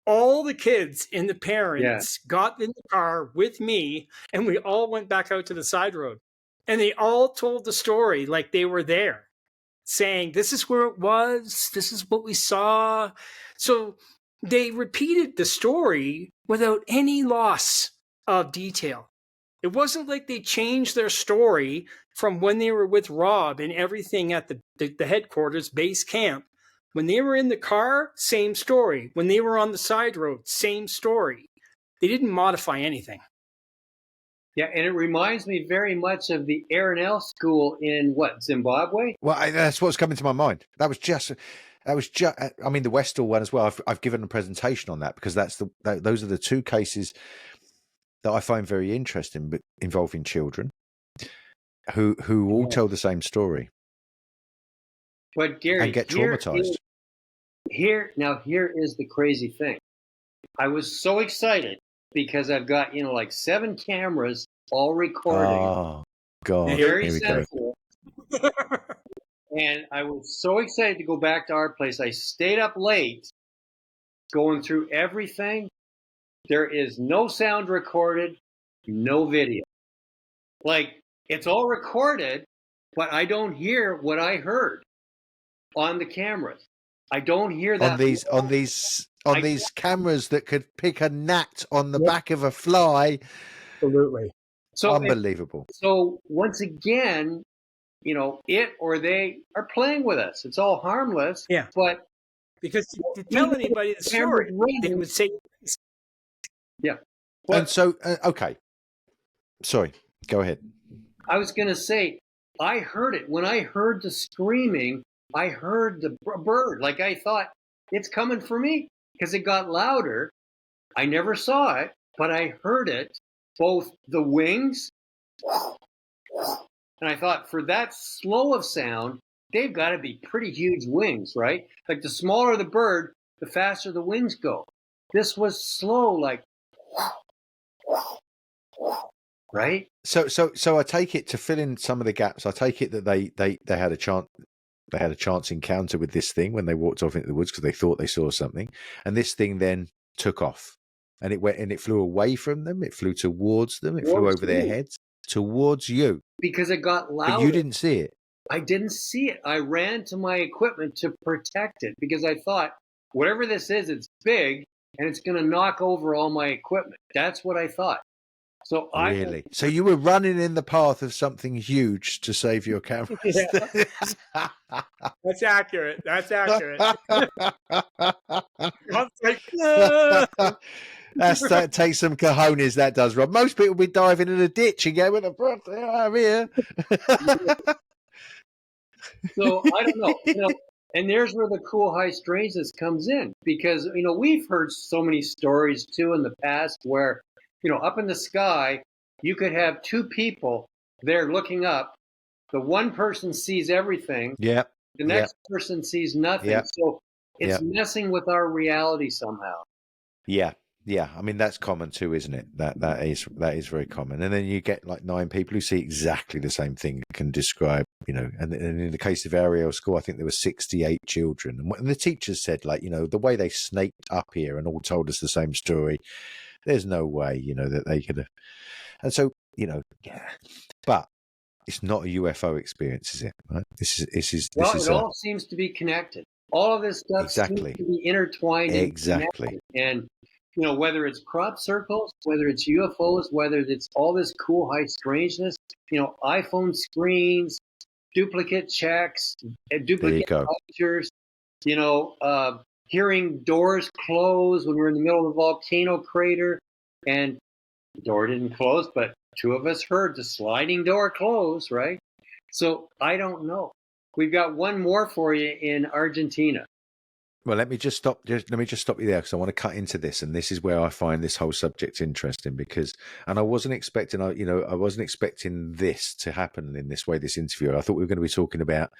Speaker 3: All the kids and the parents got in the car with me, and we all went back out to the side road. And they all told the story like they were there, saying, this is where it was, this is what we saw. So they repeated the story without any loss of detail. It wasn't like they changed their story from when they were with Rob and everything at the headquarters base camp. When they were in the car, same story. When they were on the side road, same story. They didn't modify anything.
Speaker 4: Yeah, and it reminds me very much of the Arenell School in Zimbabwe?
Speaker 2: Well, that's what's coming to my mind. That was just. I mean, the Westall one as well. I've given a presentation on that because those are the two cases that I find very interesting, but involving children who all tell the same story.
Speaker 4: But Gary,
Speaker 2: and get traumatized.
Speaker 4: Here is the crazy thing. I was so excited because I've got, like 7 cameras all recording.
Speaker 2: Oh, God.
Speaker 4: Very sensitive. And I was so excited to go back to our place. I stayed up late going through everything. There is no sound recorded, no video. Like, it's all recorded, but I don't hear what I heard on the cameras. I don't hear that
Speaker 2: on these cameras that could pick a gnat on the back of a fly.
Speaker 3: Absolutely.
Speaker 4: So
Speaker 2: unbelievable.
Speaker 4: So once again, it or they are playing with us. It's all harmless.
Speaker 3: Yeah.
Speaker 4: But
Speaker 3: because to tell anybody the story, they would say,
Speaker 4: yeah.
Speaker 2: But, and so, okay. Sorry, go ahead.
Speaker 4: I was going to say, I heard it. When I heard the screaming, I heard the bird. Like, I thought, it's coming for me because it got louder. I never saw it, but I heard it, both the wings. And I thought, for that slow of sound, they've got to be pretty huge wings, right? Like, the smaller the bird, the faster the wings go. This was slow, like, right?
Speaker 2: So I take it, to fill in some of the gaps, I take it that they had a chance encounter with this thing when they walked off into the woods because they thought they saw something, and this thing then took off, and it flew away from them. It flew towards them. It flew over their heads towards you
Speaker 4: because it got louder.
Speaker 2: But you didn't see it.
Speaker 4: I didn't see it. I ran to my equipment to protect it because I thought, whatever this is, it's big and it's going to knock over all my equipment. That's what I thought. So
Speaker 2: really? So you were running in the path of something huge to save your cameras.
Speaker 3: Yeah. That's accurate. That's accurate.
Speaker 2: That takes some cojones, that does, Rob. Most people be diving in a ditch and go, with a breath, I'm here.
Speaker 4: So I don't know. And there's where the cool high strangeness comes in, because, we've heard so many stories too in the past where, up in the sky, you could have 2 people there looking up. The one person sees everything.
Speaker 2: Yep.
Speaker 4: The next person sees nothing.
Speaker 2: Yep.
Speaker 4: So it's messing with our reality somehow.
Speaker 2: Yeah. Yeah. I mean, that's common too, isn't it? That is very common. And then you get like 9 people who see exactly the same thing, can describe, and in the case of Ariel School, I think there were 68 children. And the teachers said, like, the way they snaked up here and all told us the same story, there's no way, that they could have. And so, but it's not a UFO experience, is it? Right? This is
Speaker 4: it all seems to be connected. All of this stuff seems to be intertwined and connected. And whether it's crop circles, whether it's UFOs, whether it's all this cool high strangeness, iPhone screens, duplicate checks, duplicate pictures, hearing doors close when we're in the middle of a volcano crater, and the door didn't close, but two of us heard the sliding door close, right? So I don't know. We've got one more for you in Argentina.
Speaker 2: Well, let me just stop you there, because I want to cut into this, and this is where I find this whole subject interesting, because, and I wasn't expecting this to happen in this way, this interview. I thought we were going to be talking about,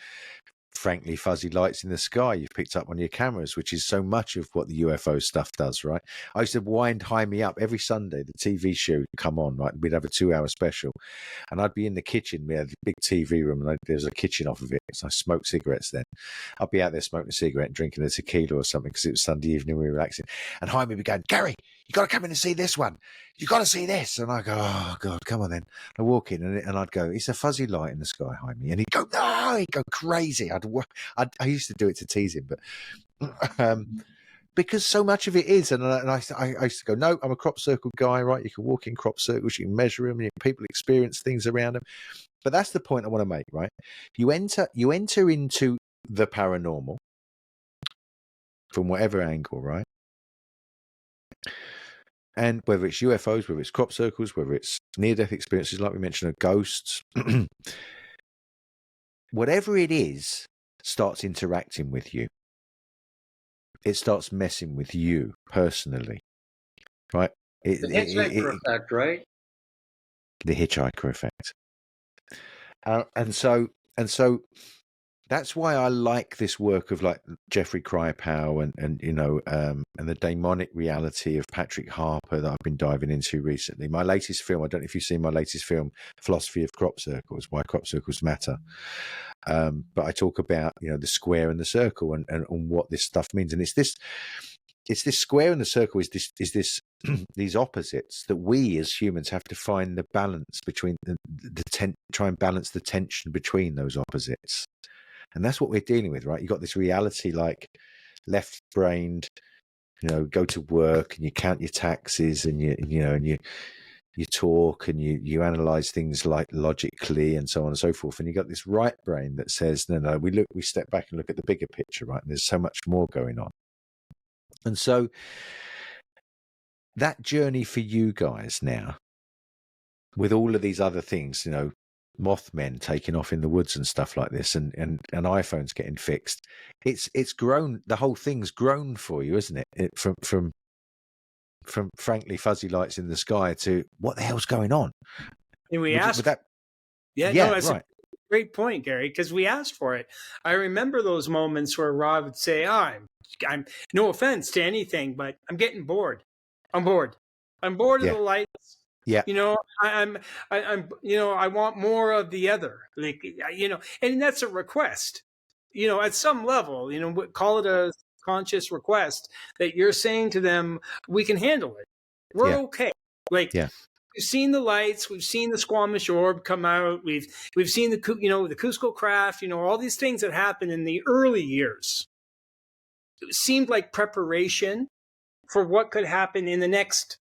Speaker 2: frankly, fuzzy lights in the sky you've picked up on your cameras, which is so much of what the UFO stuff does, right? I used to wind High Me Up every Sunday. The TV show would come on, right? We'd have a 2-hour special, and I'd be in the kitchen. We had a big TV room, and there's a kitchen off of it, so I smoked cigarettes then. I'd be out there smoking a cigarette and drinking a tequila or something, because it was Sunday evening, we were relaxing, and Jaime would be going, "Gary, you got to come in and see this one. You got to see this." And I go, "Oh God, come on then." I walk in, and I'd go, "It's a fuzzy light in the sky, Jaime," and he'd go, "No!" He'd go crazy. I used to do it to tease him, but because so much of it is, and I used to go, "No, I'm a crop circle guy, right? You can walk in crop circles, you can measure them, people experience things around them." But that's the point I want to make, right? You enter into the paranormal from whatever angle, right? And whether it's UFOs, whether it's crop circles, whether it's near-death experiences, like we mentioned, or ghosts, whatever it is starts interacting with you. It starts messing with you personally, right?
Speaker 4: The hitchhiker effect, right?
Speaker 2: The hitchhiker effect. And so that's why I like this work of like Jeffrey Kripow and the demonic reality of Patrick Harper that I've been diving into recently. My latest film, I don't know if you've seen my latest film, Philosophy of Crop Circles, Why Crop Circles Matter. But I talk about, the square and the circle and what this stuff means. And it's this square and the circle is this these opposites that we as humans have to find the balance between try and balance the tension between those opposites. And that's what we're dealing with, right? You've got this reality like left-brained, go to work and you count your taxes and you talk and you analyze things like logically and so on and so forth. And you got this right brain that says, no, we step back and look at the bigger picture, right? And there's so much more going on. And so that journey for you guys now, with all of these other things, Mothmen taking off in the woods and stuff like this, and iPhones getting fixed, it's grown. The whole thing's grown for you, isn't it? From frankly fuzzy lights in the sky to what the hell's going on?
Speaker 3: And we asked that. Yeah, that's
Speaker 2: right.
Speaker 3: A great point, Gary, because we asked for it. I remember those moments where Rob would say, I'm no offense to anything, but I'm getting bored. I'm bored of the lights.
Speaker 2: Yeah.
Speaker 3: I want more of the other, and that's a request, at some level, call it a conscious request that you're saying to them, we can handle it. We're okay. We've seen the lights, we've seen the Squamish orb come out. We've seen the Cusco craft, all these things that happened in the early years. It seemed like preparation for what could happen in the next,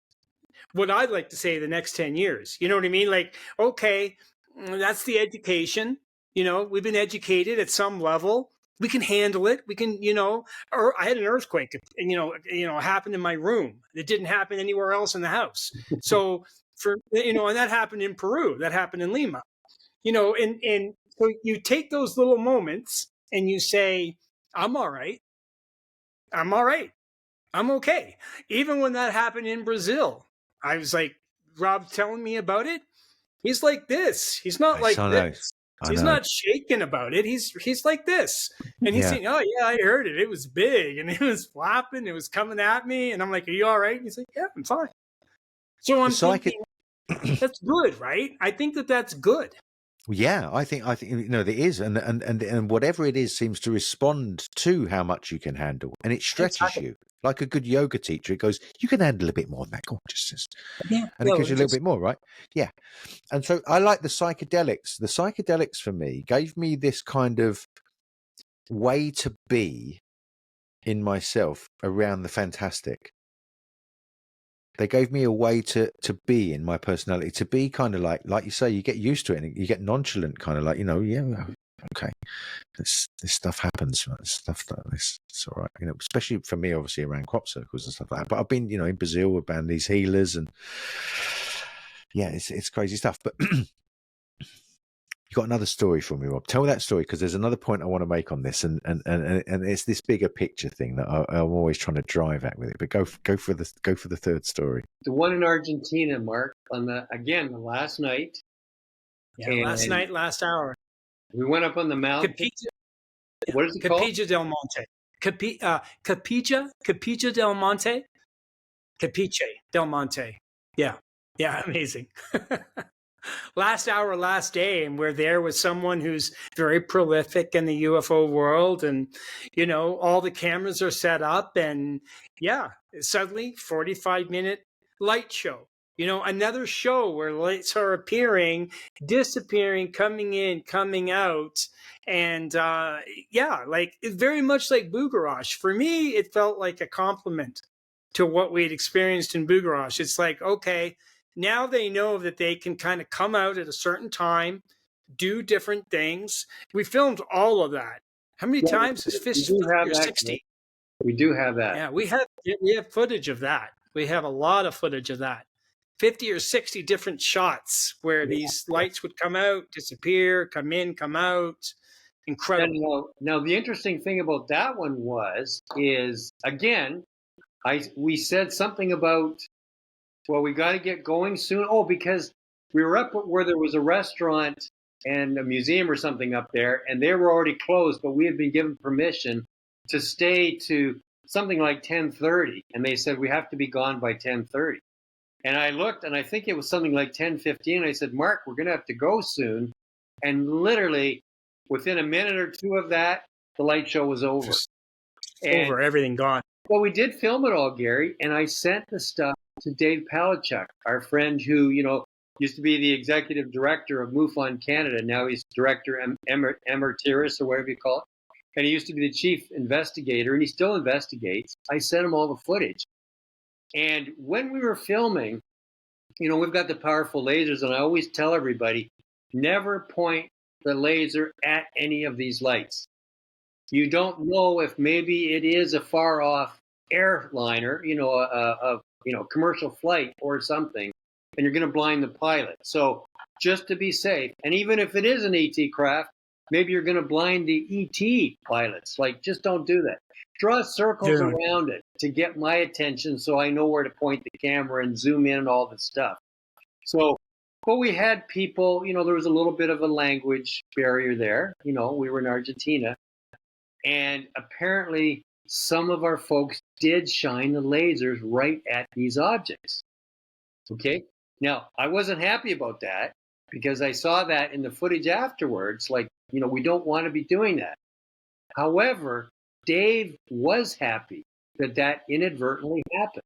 Speaker 3: what I'd like to say, the next 10 years. You know what I mean? Like, okay, that's the education. We've been educated at some level. We can handle it. We can, or I had an earthquake, happened in my room. It didn't happen anywhere else in the house. So and that happened in Peru. That happened in Lima. And so you take those little moments and you say, I'm all right. I'm all right. I'm okay. Even when that happened in Brazil, I was like, Rob telling me about it. He's like this. He's not like this. He's not shaking about it. He's like this. And he's saying, oh, yeah, I heard it. It was big. And it was flapping. It was coming at me. And I'm like, are you all right? And he's like, yeah, I'm fine. So I'm thinking, that's good, right? I think that's good.
Speaker 2: Yeah, I think there is, and whatever it is seems to respond to how much you can handle, and it stretches you like a good yoga teacher. It goes, you can handle a bit more than that, gorgeous, and it gives you a little bit more, right? Yeah, and so I like the psychedelics. The psychedelics for me gave me this kind of way to be in myself around the fantastic. They gave me a way to be in my personality, to be kind of like you say, you get used to it and you get nonchalant, kind of like, okay, this stuff happens, stuff like this, it's all right, especially for me, obviously around crop circles and stuff like that. But I've been, in Brazil about these healers, and yeah, it's crazy stuff. But you got another story for me, Rob? Tell that story, because there's another point I want to make on this, and it's this bigger picture thing that I'm always trying to drive at with it. But go for the third story.
Speaker 4: The one in Argentina, Mark, on the last night.
Speaker 3: Yeah, last hour.
Speaker 4: We went up on the mountain. What is it called?
Speaker 3: Capilla del Monte. Capilla del Monte. Capiche del Monte. Yeah, amazing. Last hour, last day, and we're there with someone who's very prolific in the UFO world, and all the cameras are set up, and suddenly 45-minute light show. Another show where lights are appearing, disappearing, coming in, coming out, and like very much like Bugarash. For me, it felt like a compliment to what we had experienced in Bugarash. It's like, okay, now they know that they can kind of come out at a certain time, do different things. We filmed all of that. How many times? 50 or 60.
Speaker 4: We do have that.
Speaker 3: Yeah, we have footage of that. We have a lot of footage of that. 50 or 60 different shots where these lights would come out, disappear, come in, come out. Incredible.
Speaker 4: Now the interesting thing about that one is again, we said something about, well, we got to get going soon. Oh, because we were up where there was a restaurant and a museum or something up there, and they were already closed, but we had been given permission to stay to something like 10:30, and they said we have to be gone by 10:30. And I looked, and I think it was something like 10:15. I said, Mark, we're going to have to go soon. And literally, within a minute or two of that, the light show was over.
Speaker 3: Everything gone.
Speaker 4: Well, we did film it all, Gary, and I sent the stuff to Dave Palachuk, our friend who, used to be the executive director of MUFON Canada. Now he's director emeritus or whatever you call it. And he used to be the chief investigator, and he still investigates. I sent him all the footage. And when we were filming, we've got the powerful lasers, and I always tell everybody, never point the laser at any of these lights. You don't know if maybe it is a far off airliner, a commercial flight or something, and you're going to blind the pilot. So just to be safe, and even if it is an ET craft, maybe you're going to blind the ET pilots. Like, just don't do that. Draw circles around it to get my attention so I know where to point the camera and zoom in and all this stuff. So, but we had people, there was a little bit of a language barrier there. We were in Argentina. And apparently some of our folks did shine the lasers right at these objects. Okay? Now, I wasn't happy about that because I saw that in the footage afterwards. Like, we don't want to be doing that. However, Dave was happy that inadvertently happened.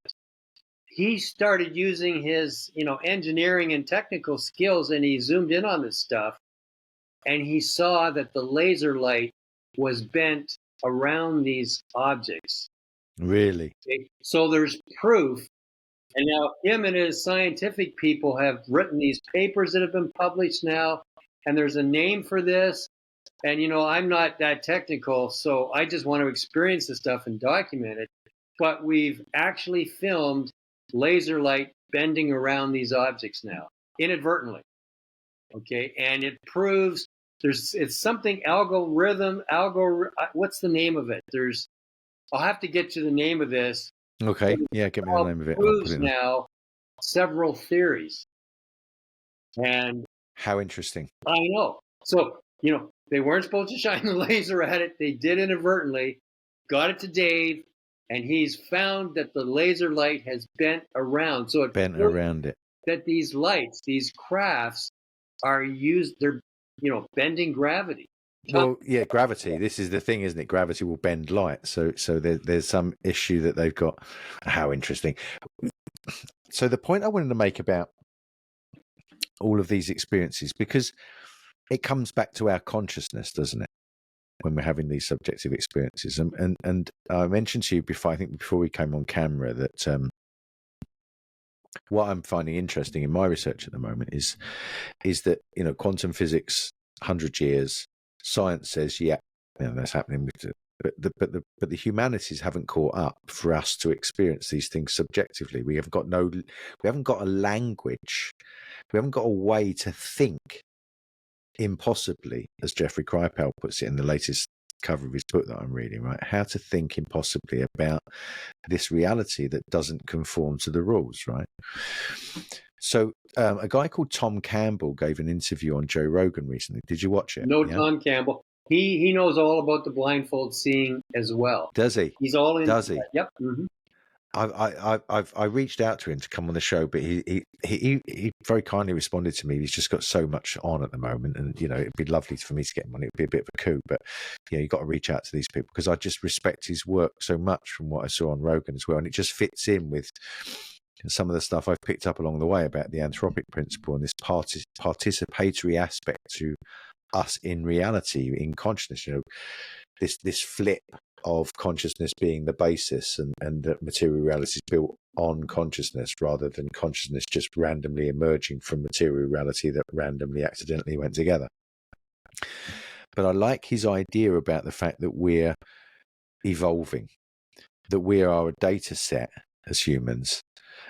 Speaker 4: He started using his, engineering and technical skills, and he zoomed in on this stuff, and he saw that the laser light was bent around these objects.
Speaker 2: Really?
Speaker 4: Okay? So there's proof. And now him and his scientific people have written these papers that have been published now, and there's a name for this. And, I'm not that technical, so I just want to experience this stuff and document it. But we've actually filmed laser light bending around these objects now, inadvertently. Okay, and it proves it's something what's the name of it? I'll have to get you the name of this.
Speaker 2: Okay, yeah, give me the name of it.
Speaker 4: Proves now several theories. And
Speaker 2: how interesting.
Speaker 4: I know. So, they weren't supposed to shine the laser at it. They did inadvertently, got it to Dave, and he's found that the laser light has bent around. So it
Speaker 2: bent around it.
Speaker 4: That these lights, these crafts are used, they're bending gravity.
Speaker 2: Well, yeah, gravity. This is the thing, isn't it? Gravity will bend light. So there's some issue that they've got. How interesting. So the point I wanted to make about all of these experiences, because it comes back to our consciousness, doesn't it? When we're having these subjective experiences, and I mentioned to you before, I think before we came on camera, that what I'm finding interesting in my research at the moment is that quantum physics, 100 years, science says that's happening with but the humanities haven't caught up for us to experience these things subjectively. We haven't got a language, we haven't got a way to think impossibly, as Jeffrey Kripal puts it in the latest cover of his book that I'm reading, right? How to think impossibly about this reality that doesn't conform to the rules, right? So a guy called Tom Campbell gave an interview on Joe Rogan recently. Did you watch it?
Speaker 4: No, yeah? Tom Campbell. He knows all about the blindfold seeing as well.
Speaker 2: Does he?
Speaker 4: He's all in.
Speaker 2: Does he?
Speaker 4: Yep. Mm-hmm.
Speaker 2: I reached out to him to come on the show, but he very kindly responded to me. He's just got so much on at the moment, and it'd be lovely for me to get him on. It'd be a bit of a coup, but you've got to reach out to these people because I just respect his work so much from what I saw on Rogan as well, and it just fits in with some of the stuff I've picked up along the way about the anthropic principle and this participatory aspect to us in reality, in consciousness. This flip of consciousness being the basis, and that material reality is built on consciousness rather than consciousness just randomly emerging from material reality that randomly accidentally went together. But I like his idea about the fact that we're evolving, that we are a data set as humans,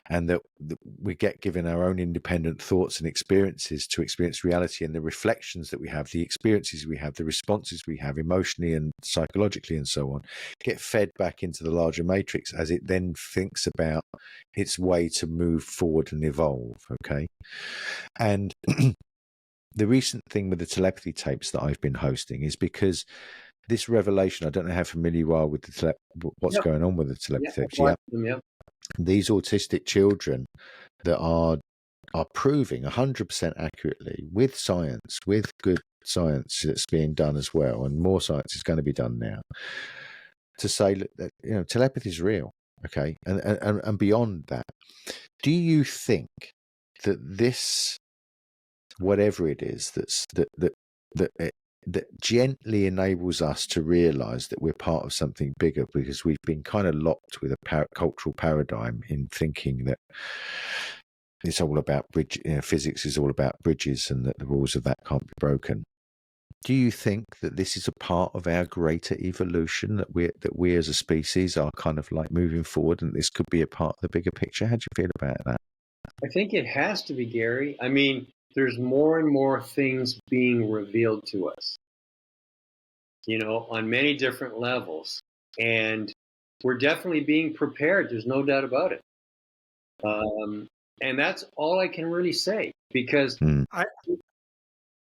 Speaker 2: and that we get given our own independent thoughts and experiences to experience reality, and the reflections that we have, the experiences we have, the responses we have emotionally and psychologically and so on, get fed back into the larger matrix as it then thinks about its way to move forward and evolve, okay? And the recent thing with the telepathy tapes that I've been hosting is because this revelation, I don't know how familiar you are with what's going on with the telepathy tapes.
Speaker 4: Yep.
Speaker 2: These autistic children that are proving 100% accurately with science, with good science that's being done as well, and more science is going to be done now, to say that telepathy is real, okay, and beyond that, do you think that this, whatever it is, that gently enables us to realize that we're part of something bigger, because we've been kind of locked with a cultural paradigm in thinking that it's all about physics is all about bridges, and that the rules of that can't be broken? Do you think that this is a part of our greater evolution, that we as a species are kind of like moving forward, and this could be a part of the bigger picture? How do you feel about that?
Speaker 4: I think it has to be, Gary. I mean, there's more and more things being revealed to us, on many different levels. And we're definitely being prepared. There's no doubt about it. And that's all I can really say, because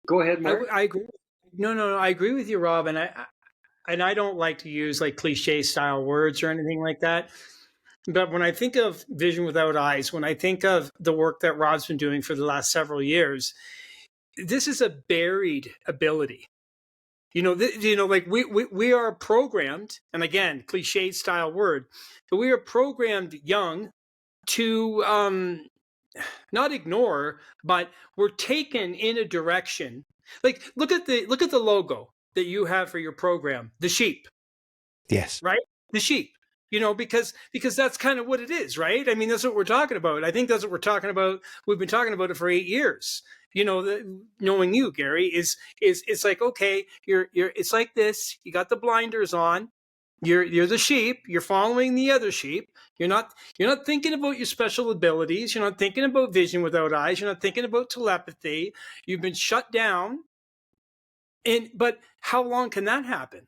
Speaker 4: go ahead, Mark.
Speaker 3: I agree. No, I agree with you, Rob. And I don't like to use like cliche style words or anything like that. But when I think of vision without eyes, when I think of the work that Rob's been doing for the last several years, this is a buried ability. Like we are programmed, and again, cliche style word, but we are programmed young to not ignore, but we're taken in a direction. Like look at the logo that you have for your program, the sheep.
Speaker 2: Yes.
Speaker 3: Right? The sheep. Because that's kind of what it is, right? I mean, that's what we're talking about. I think that's what we're talking about. We've been talking about it for 8 years. Knowing you, Gary, is it's like, okay, you're it's like this. You got the blinders on. You're the sheep. You're following the other sheep. You're not thinking about your special abilities. You're not thinking about vision without eyes. You're not thinking about telepathy. You've been shut down. But how long can that happen?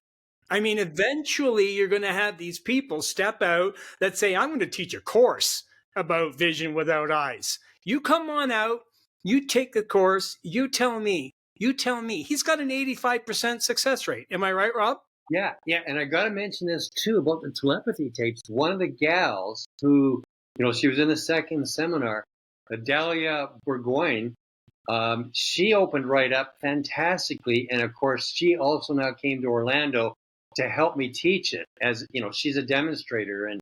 Speaker 3: I mean, eventually you're going to have these people step out that say, I'm going to teach a course about vision without eyes. You come on out, you take the course, you tell me. He's got an 85% success rate. Am I right, Rob?
Speaker 4: Yeah. And I got to mention this too about the telepathy tapes. One of the gals who, she was in the second seminar, Dahlia Burgoyne, She opened right up fantastically. And of course, she also now came to Orlando to help me teach it. As you know, she's a demonstrator, and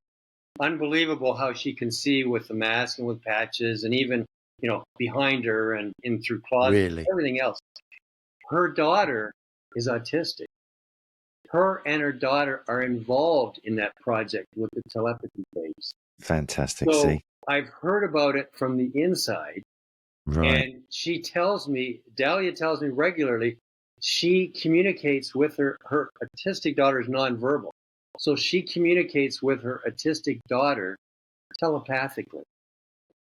Speaker 4: unbelievable how she can see with the mask and with patches, and even, you know, behind her and in through closets,
Speaker 2: Really?
Speaker 4: everything else. Her daughter is autistic. Her and her daughter are involved in that project with the telepathy tapes.
Speaker 2: Fantastic.
Speaker 4: So
Speaker 2: See,
Speaker 4: I've heard about it from the inside.
Speaker 2: right?
Speaker 4: And she tells me, Dahlia tells me regularly, she communicates with her autistic daughter is nonverbal. So she communicates with her autistic daughter telepathically.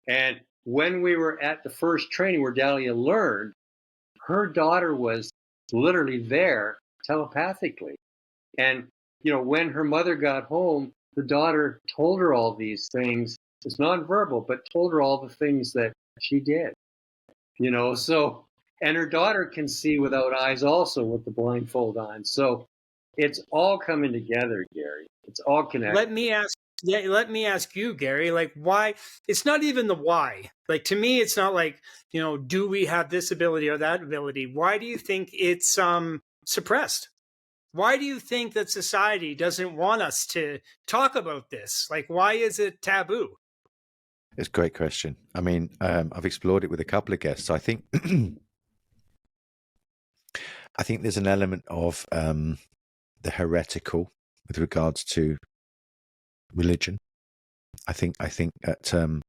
Speaker 4: And when we were at the first training where Dahlia learned, her daughter was literally there telepathically. And, you know, when her mother got home, the daughter told her all these things. It's nonverbal, but told her all the things that she did. You know, so, and her daughter can see without eyes also with the blindfold on. So it's all coming together, Gary. It's all connected.
Speaker 3: Let me ask you, Gary, like, why? It's not even the why. Like, to me, it's not like, you know, do we have this ability or that ability? Why do you think it's suppressed? Why do you think that society doesn't want us to talk about this? Like, why is it taboo?
Speaker 2: It's a great question. I mean, I've explored it with a couple of guests. I think, I think there's an element of the heretical with regards to religion. I think that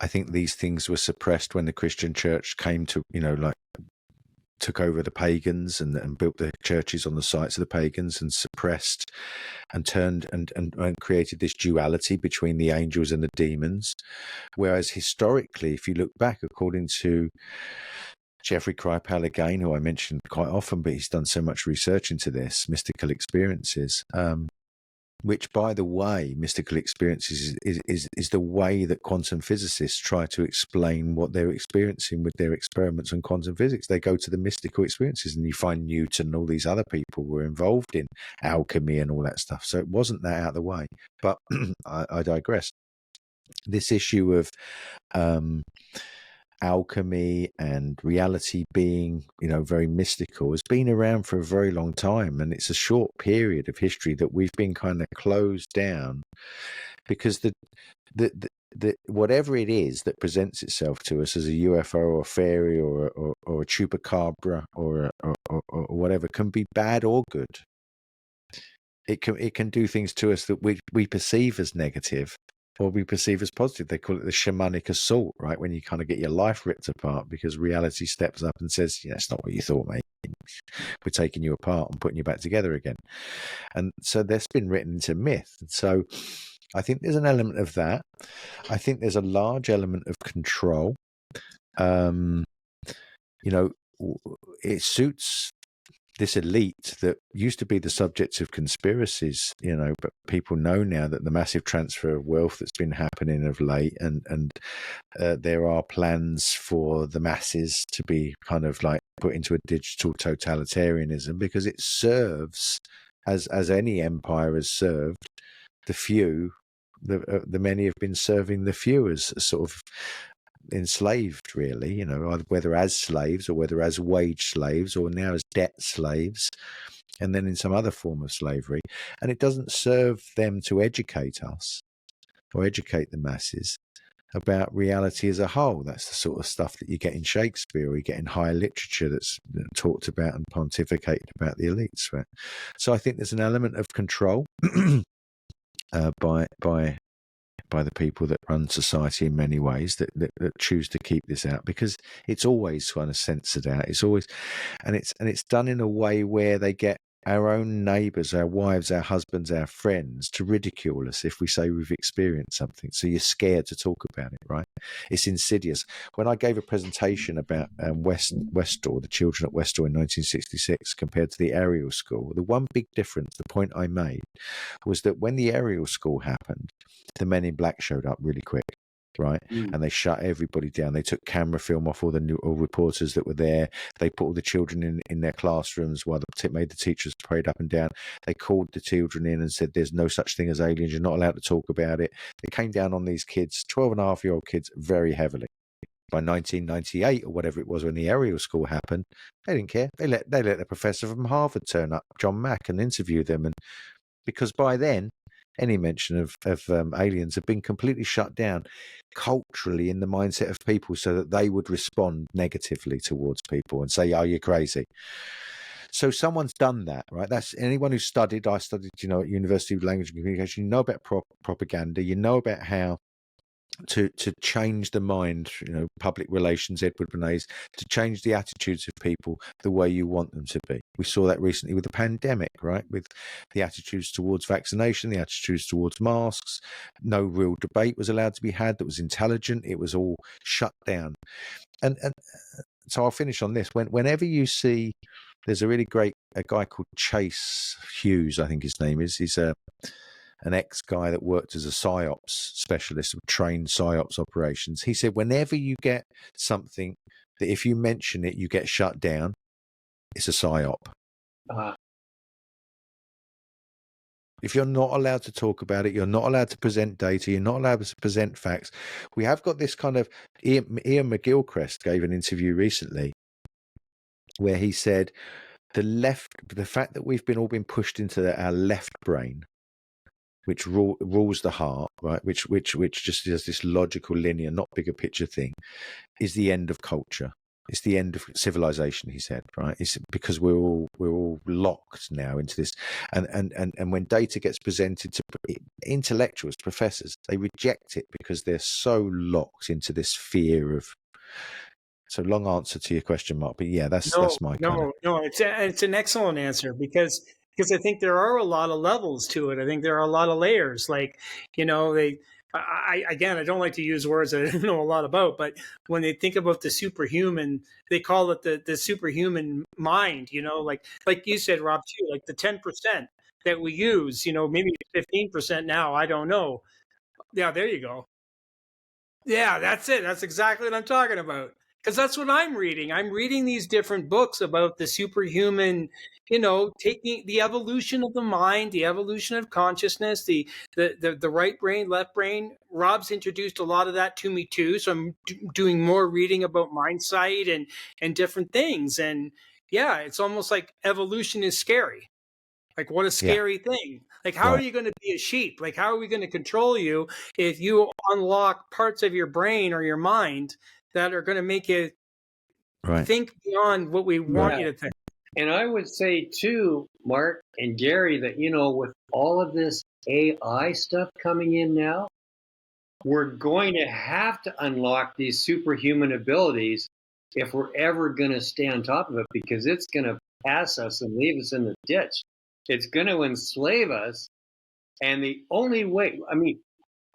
Speaker 2: I think these things were suppressed when the Christian church came to, you know, like took over the pagans and built the churches on the sites of the pagans and suppressed and turned and created this duality between the angels and the demons. Whereas historically, if you look back, according to Jeffrey Kripal again, who I mentioned quite often, but he's done so much research into this, mystical experiences, which, by the way, mystical experiences is the way that quantum physicists try to explain what they're experiencing with their experiments on quantum physics. They go to the mystical experiences, and you find Newton and all these other people were involved in alchemy and all that stuff. So it wasn't that out of the way. But I digress. This issue of alchemy and reality being, you know, very mystical has been around for a very long time, and it's a short period of history that we've been kind of closed down because the whatever it is that presents itself to us as a UFO or a fairy or a chupacabra or whatever can be bad or good. It can do things to us that we perceive as negative or we perceive as positive. They call it the shamanic assault, right? When you kind of get your life ripped apart because reality steps up and says, yeah, that's not what you thought, mate. We're taking you apart and putting you back together again. And so that's been written into myth. So I think there's an element of that. I think there's a large element of control. You know, it suits this elite that used to be the subject of conspiracies, you know, but people know now that the massive transfer of wealth that's been happening of late, and there are plans for the masses to be kind of like put into a digital totalitarianism because it serves, as any empire has served, the few. The many have been serving the few as sort of enslaved, really, you know, whether as slaves or whether as wage slaves or now as debt slaves, and then in some other form of slavery. And it doesn't serve them to educate us or educate the masses about reality as a whole. That's the sort of stuff that you get in Shakespeare or you get in higher literature that's talked about and pontificated about the elites, right? So I think there's an element of control by the people that run society in many ways that choose to keep this out because it's always kind of censored out. It's always, and it's done in a way where they get our own neighbours, our wives, our husbands, our friends to ridicule us if we say we've experienced something. So you're scared to talk about it, right? It's insidious. When I gave a presentation about Westall, the children at Westall in 1966 compared to the Ariel School, the one big difference, the point I made, was that when the Ariel School happened, the Men in Black showed up really quick, right? And they shut everybody down. They took camera film off all reporters that were there. They put all the children in their classrooms while made the teachers parade up and down. They called the children in and said, there's no such thing as aliens. You're not allowed to talk about it. They came down on these kids, 12-and-a-half-year-old kids, very heavily. by 1998 or whatever it was when the Ariel school happened, they didn't care. They let the professor from Harvard turn up, John Mack, and interview them, and because by then any mention of aliens had been completely shut down culturally in the mindset of people, so that they would respond negatively towards people and say, "Oh, you're crazy." So someone's done that, right? That's anyone who studied. I studied, at University of Language and Communication. You know about propaganda. You know about how to change the mind, public relations, Edward Bernays, to change the attitudes of people the way you want them to be. We saw that recently with the pandemic, right? With the attitudes towards vaccination, the attitudes towards masks. No real debate was allowed to be had that was intelligent. It was all shut down. And so I'll finish on this. Whenever you see, there's a guy called Chase Hughes, I think his name is. He's an ex-guy that worked as a PSYOPs specialist, trained PSYOPs operations. He said, whenever you get something that if you mention it, you get shut down, it's a PSYOP. If you're not allowed to talk about it, you're not allowed to present data, you're not allowed to present facts. We have got this kind of, Ian McGilchrist gave an interview recently where he said, the fact that we've all been pushed into our left brain, which rules the heart, right? Which just is this logical, linear, not bigger picture thing, is the end of culture. It's the end of civilization, he said, right? It's because we're all locked now into this, and when data gets presented to intellectuals, professors, they reject it because they're so locked into this fear of. So long answer to your question, Mark, but yeah, that's my kind of...
Speaker 3: No. It's an excellent answer because I think there are a lot of levels to it. I think there are a lot of layers. Like, I don't like to use words that I don't know a lot about, but when they think about the superhuman, they call it the superhuman mind. Like you said, Rob, too, like the 10% that we use. Maybe 15% now. I don't know. Yeah, there you go. Yeah, that's it. That's exactly what I'm talking about. Because that's what I'm reading. I'm reading these different books about the superhuman, taking the evolution of the mind, the evolution of consciousness, the right brain, left brain. Rob's introduced a lot of that to me too. So I'm doing more reading about mindsight and different things. And yeah, it's almost like evolution is scary. Like, what a scary thing. Like, how are you going to be a sheep? Like, how are we going to control you if you unlock parts of your brain or your mind that are going to make you think beyond what we want you to think?
Speaker 4: And I would say, too, Mark and Gary, that, with all of this AI stuff coming in now, we're going to have to unlock these superhuman abilities if we're ever going to stay on top of it, because it's going to pass us and leave us in the ditch. It's going to enslave us. And the only way,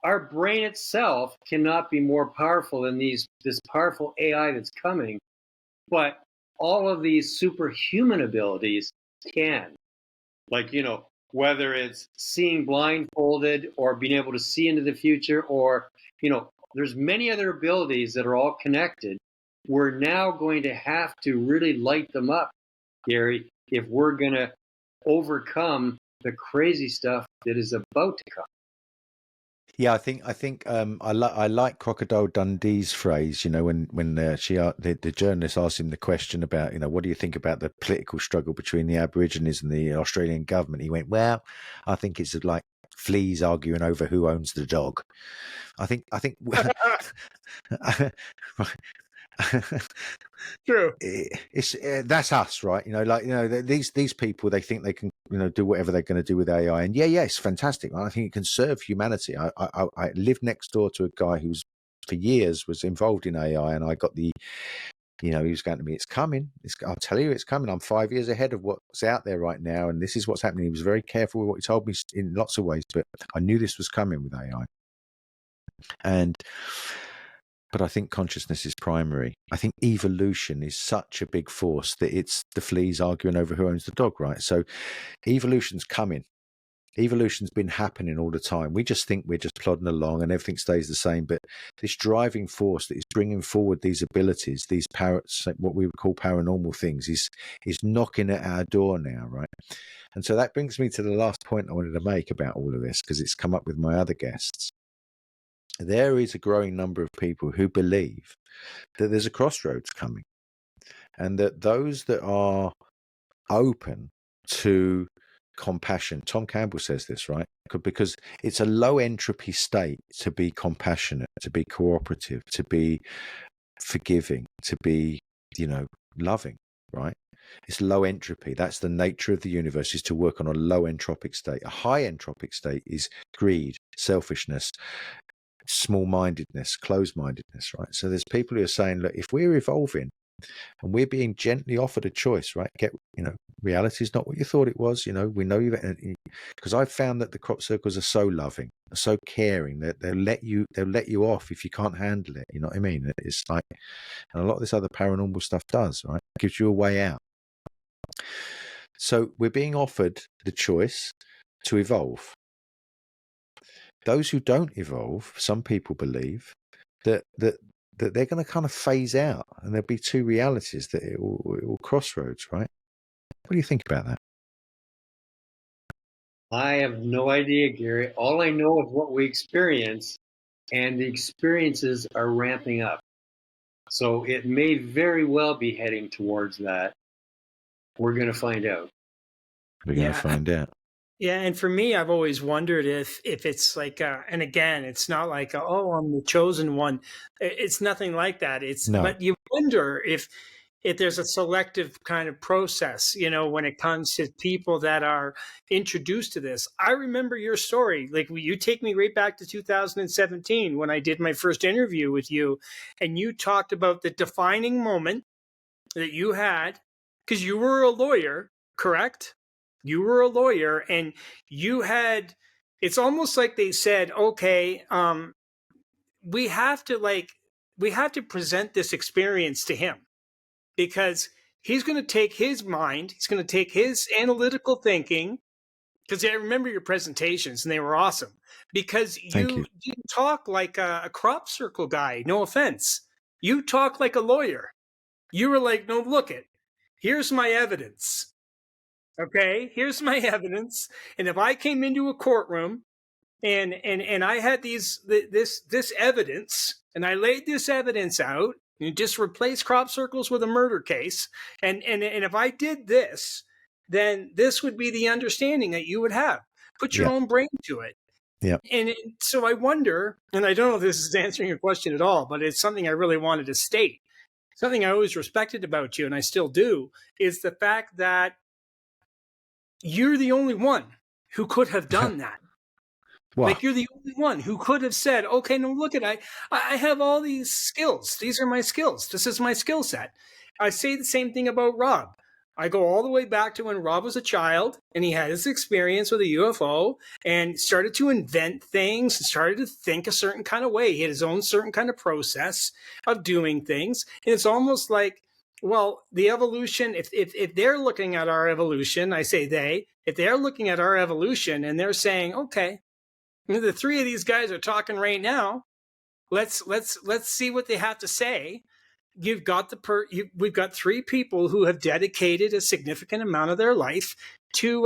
Speaker 4: our brain itself cannot be more powerful than this powerful AI that's coming. But all of these superhuman abilities can. Like, whether it's seeing blindfolded or being able to see into the future, or, there's many other abilities that are all connected. We're now going to have to really light them up, Gary, if we're going to overcome the crazy stuff that is about to come.
Speaker 2: Yeah, I think I like Crocodile Dundee's phrase. When the journalist asked him the question about what do you think about the political struggle between the Aborigines and the Australian government, he went, well, I think it's like fleas arguing over who owns the dog. I think
Speaker 3: True.
Speaker 2: It's that's us, right? These people, they think they can do whatever they're going to do with AI, and it's fantastic. I think it can serve humanity. I lived next door to a guy who's for years was involved in AI, and I got the he was going to me, it's coming. I'll tell you, it's coming. I'm 5 years ahead of what's out there right now, and this is what's happening. He was very careful with what he told me in lots of ways, but I knew this was coming with AI. But I think consciousness is primary. I think evolution is such a big force that it's the fleas arguing over who owns the dog, right? So evolution's coming. Evolution's been happening all the time. We just think we're just plodding along and everything stays the same. But this driving force that is bringing forward these abilities, these what we would call paranormal things, is knocking at our door now, right? And so that brings me to the last point I wanted to make about all of this, because it's come up with my other guests. there is a growing number of people who believe that there's a crossroads coming, and that those that are open to compassion, Tom Campbell says this, right? Because it's a low entropy state to be compassionate, to be cooperative, to be forgiving, to be, loving, right? It's low entropy. That's the nature of the universe, is to work on a low entropic state. A high entropic state is greed, selfishness, small-mindedness, closed-mindedness, right? So there's people who are saying, look, if we're evolving and we're being gently offered a choice, right? Reality is not what you thought it was. We know because I've found that the crop circles are so loving, so caring, that they'll let you off if you can't handle it. You know what I mean? It's like, and a lot of this other paranormal stuff does, right? It gives you a way out. So we're being offered the choice to evolve. Those who don't evolve, some people believe that they're going to kind of phase out, and there'll be two realities, that it will crossroads, right? What do you think about that?
Speaker 4: I have no idea, Gary. All I know is what we experience, and the experiences are ramping up. So it may very well be heading towards that. We're going to find out.
Speaker 2: We're going to find out.
Speaker 3: Yeah, and for me, I've always wondered if it's like, and again, it's not like, oh, I'm the chosen one. It's nothing like that. But you wonder if there's a selective kind of process, when it comes to people that are introduced to this. I remember your story. Like, you take me right back to 2017 when I did my first interview with you, and you talked about the defining moment that you had, because you were a lawyer, correct? You were a lawyer, and it's almost like they said, okay, we have to present this experience to him, because he's going to take his mind, he's going to take his analytical thinking, because I remember your presentations and they were awesome, because you didn't talk like a crop circle guy, no offense. You talk like a lawyer. You were like, no, look here's my evidence. Okay, here's my evidence. And if I came into a courtroom and I had this evidence, and I laid this evidence out, you just replace crop circles with a murder case, and if I did this, then this would be the understanding that you would have. Put your own brain to it. Yeah. And so I wonder, and I don't know if this is answering your question at all, but it's something I really wanted to state. Something I always respected about you, and I still do, is the fact that you're the only one who could have done that. Wow. Like, you're the only one who could have said, okay, no, look I have all these skills. These are my skills. This is my skill set. I say the same thing about Rob. I go all the way back to when Rob was a child, and he had his experience with a UFO and started to invent things and started to think a certain kind of way. He had his own certain kind of process of doing things. And it's almost like, well, the evolution, if they're looking at our evolution, I say if they're looking at our evolution and they're saying, okay, the three of these guys are talking right now, let's see what they have to say. You've got we've got three people who have dedicated a significant amount of their life to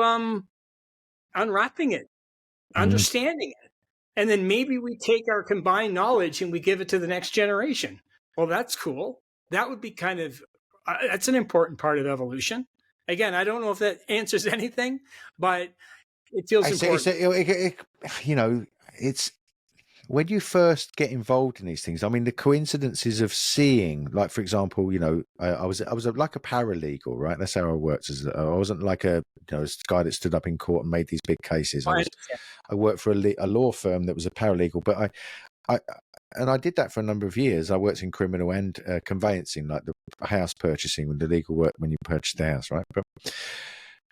Speaker 3: unwrapping it, understanding it. And then maybe we take our combined knowledge and we give it to the next generation. Well, that's cool. That would be kind of, that's an important part of evolution. Again, I don't know if that answers anything, but it feels important.
Speaker 2: It's when you first get involved in these things. I mean, the coincidences of seeing, like, for example, I was like a paralegal, right? That's how I worked. I wasn't like a guy that stood up in court and made these big cases. I worked for a law firm that was a paralegal, but I did that for a number of years. I worked in criminal and conveyancing, like the house purchasing, with the legal work when you purchase the house, right?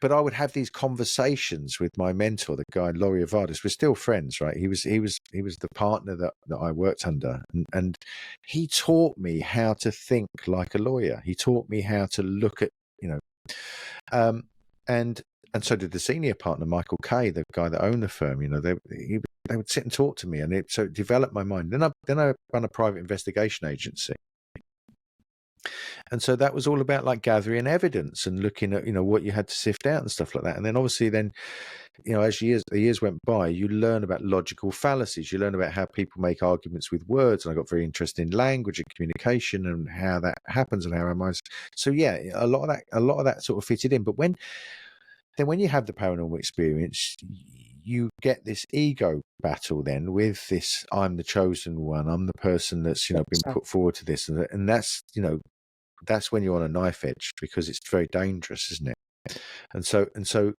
Speaker 2: But I would have these conversations with my mentor, the guy Laurie Avardis. We're still friends, right? He was the partner that I worked under, and he taught me how to think like a lawyer. He taught me how to look at, and so did the senior partner, Michael Kay, the guy that owned the firm. They would sit and talk to me, and it developed my mind. Then I run a private investigation agency, And so that was all about like gathering evidence and looking at, what you had to sift out and stuff like that. And then obviously then, as the years went by, you learn about logical fallacies. You learn about how people make arguments with words. And I got very interested in language and communication and how that happens and how our minds. So yeah, a lot of that sort of fitted in. But when you have the paranormal experience, you get this ego battle then with this, I'm the chosen one. I'm the person that's, been put forward to this. And that's, that's when you're on a knife edge, because it's very dangerous, isn't it? And so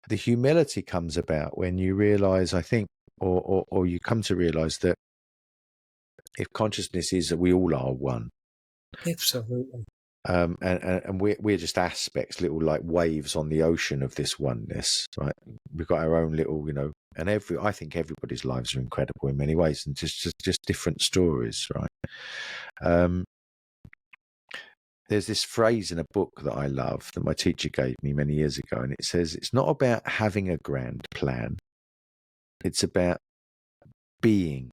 Speaker 2: the humility comes about when you realize, I think, or you come to realize that if consciousness is that we all are one.
Speaker 3: Absolutely.
Speaker 2: And we're just aspects, little like waves on the ocean of this oneness, right? We've got our own little, and I think everybody's lives are incredible in many ways, and just different stories, right? There's this phrase in a book that I love that my teacher gave me many years ago, and it says, it's not about having a grand plan. It's about being.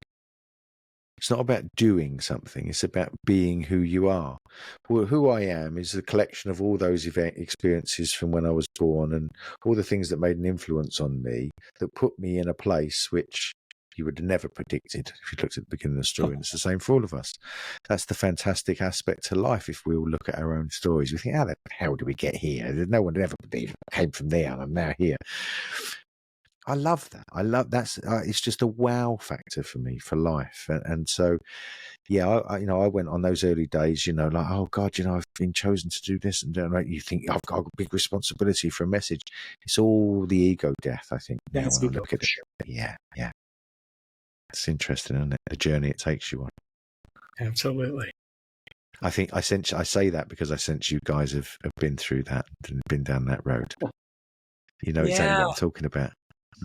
Speaker 2: It's not about doing something. It's about being who you are. Well, who I am is a collection of all those experiences from when I was born and all the things that made an influence on me that put me in a place which you would have never predicted if you looked at the beginning of the story. And it's the same for all of us. That's the fantastic aspect to life. If we all look at our own stories, we think, how the hell did we get here? No one ever believed I came from there and I'm now here. I love that. That's it's just a wow factor for me for life. And so, yeah, I went on those early days, like, oh God, I've been chosen to do this. And you think I've got a big responsibility for a message. It's all the ego death, I think, now when I look at it. Sure. Yeah. It's interesting, isn't it? The journey it takes you on.
Speaker 3: Absolutely.
Speaker 2: I think I say that because I sense you guys have been through that and been down that road. Exactly what I'm talking about.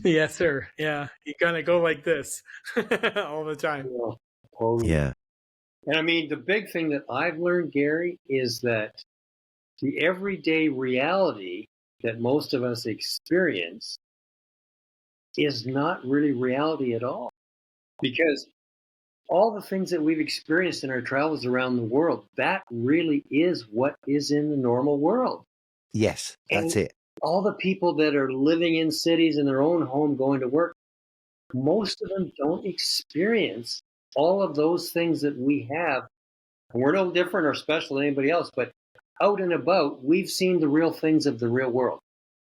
Speaker 3: Yes, sir. Yeah. You kind of go like this all the time.
Speaker 4: Yeah, totally.
Speaker 2: Yeah.
Speaker 4: And I mean, the big thing that I've learned, Gary, is that the everyday reality that most of us experience is not really reality at all. Because all the things that we've experienced in our travels around the world, that really is what is in the normal world.
Speaker 2: Yes, that's it.
Speaker 4: All the people that are living in cities in their own home going to work, most of them don't experience all of those things that we have. And we're no different or special than anybody else, but out and about, we've seen the real things of the real world.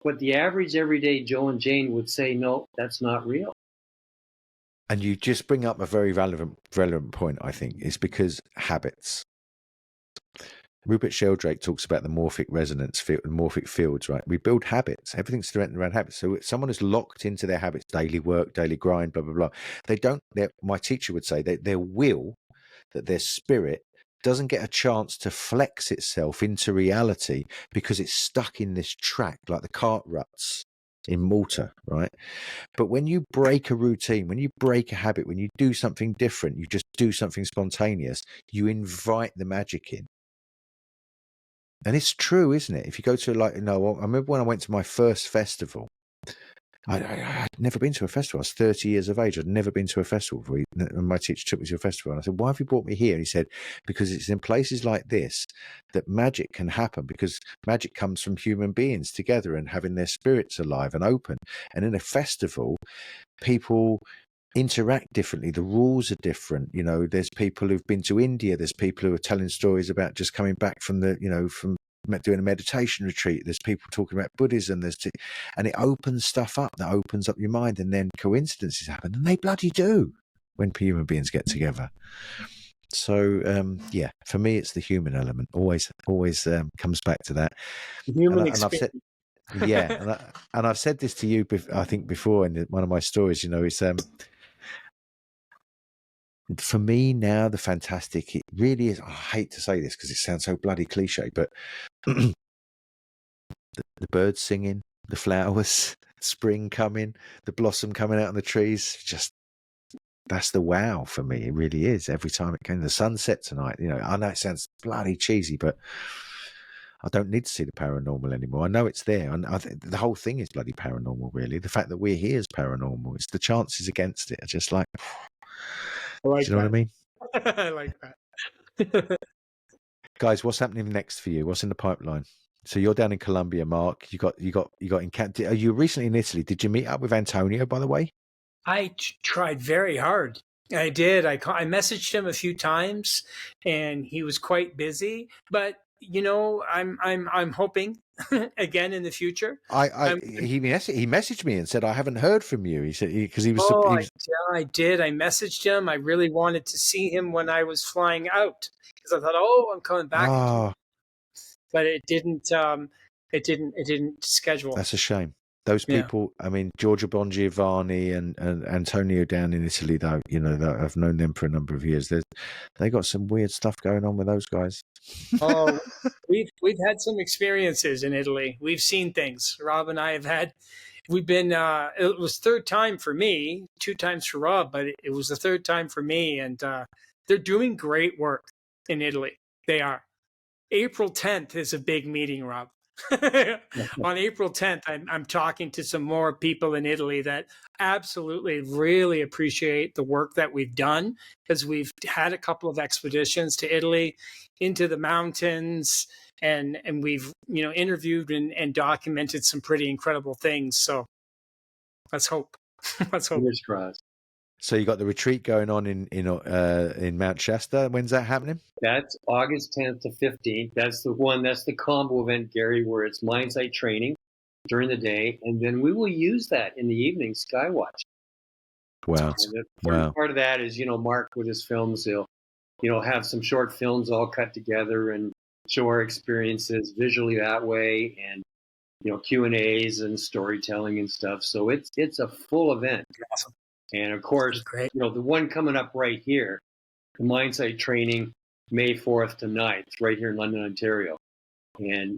Speaker 4: But the average everyday Joe and Jane would say, no, that's not real.
Speaker 2: And you just bring up a very relevant point, I think, is because habits. Rupert Sheldrake talks about the morphic resonance field, morphic fields, right? We build habits. Everything's around habits. So if someone is locked into their habits, daily work, daily grind, blah, blah, blah. My teacher would say that their will, that their spirit doesn't get a chance to flex itself into reality because it's stuck in this track like the cart ruts in Malta, right? But when you break a routine, when you break a habit, when you do something different, you just do something spontaneous, you invite the magic in. And it's true, isn't it? If you go to I remember when I went to my first festival, I'd never been to a festival. I was 30 years of age. I'd never been to a festival before. And my teacher took me to a festival. And I said, why have you brought me here? And he said, because it's in places like this that magic can happen, because magic comes from human beings together and having their spirits alive and open. And in a festival, people interact differently. The rules are different. There's people who've been to India. There's people who are telling stories about just coming back from from doing a meditation retreat. There's people talking about Buddhism. And it opens stuff up. That opens up your mind, and then coincidences happen, and they bloody do when human beings get together. So for me, it's the human element. Always comes back to that.
Speaker 3: Human experience.
Speaker 2: And I've said this to you, I think, before in one of my stories. It's for me now, the fantastic, it really is. I hate to say this because it sounds so bloody cliche, but the birds singing, the flowers, spring coming, the blossom coming out on the trees, just that's the wow for me. It really is. Every time it came, the sunset tonight, I know it sounds bloody cheesy, but I don't need to see the paranormal anymore. I know it's there. And the whole thing is bloody paranormal, really. The fact that we're here is paranormal. It's the chances against it are just like,
Speaker 3: I like
Speaker 2: do you know what I mean?
Speaker 3: I like that.
Speaker 2: Guys, what's happening next for you? What's in the pipeline? So you're down in Colombia, Mark. You got in. Are you recently in Italy? Did you meet up with Antonio, by the way?
Speaker 3: I tried very hard. I did. I messaged him a few times, and he was quite busy. But I'm hoping again in the future.
Speaker 2: He messaged me and said I haven't heard from you. He said because he was.
Speaker 3: Oh, I did. I messaged him. I really wanted to see him when I was flying out because I thought, oh, I'm coming back.
Speaker 2: Oh,
Speaker 3: but it didn't. It didn't schedule.
Speaker 2: That's a shame. Those people, I mean, Giorgio Bongiovanni and Antonio down in Italy, though, I've known them for a number of years. They got some weird stuff going on with those guys.
Speaker 3: Oh, we've had some experiences in Italy. We've seen things. Rob and I have had. We've been. It was third time for me, 2 times for Rob, but it was the third time for me, and they're doing great work in Italy. They are. April 10th is a big meeting, Rob. On April 10th, I'm talking to some more people in Italy that absolutely really appreciate the work that we've done, because we've had a couple of expeditions to Italy into the mountains, and we've interviewed and documented some pretty incredible things. So let's hope. Let's hope.
Speaker 4: Fingers crossed.
Speaker 2: So you got the retreat going on in Mount Shasta. When's that happening? That's
Speaker 4: August 10th to 15th. That's the combo event, Gary, where it's mindsight training during the day, and then we will use that in the evening, Skywatch.
Speaker 2: Wow.
Speaker 4: Part of that is, Mark with his films, he'll have some short films all cut together and show our experiences visually that way, and Q&As and storytelling and stuff. So it's a full event.
Speaker 3: Awesome.
Speaker 4: And of course, the one coming up right here, the mindsight training, May 4th to 9th, right here in London, Ontario. And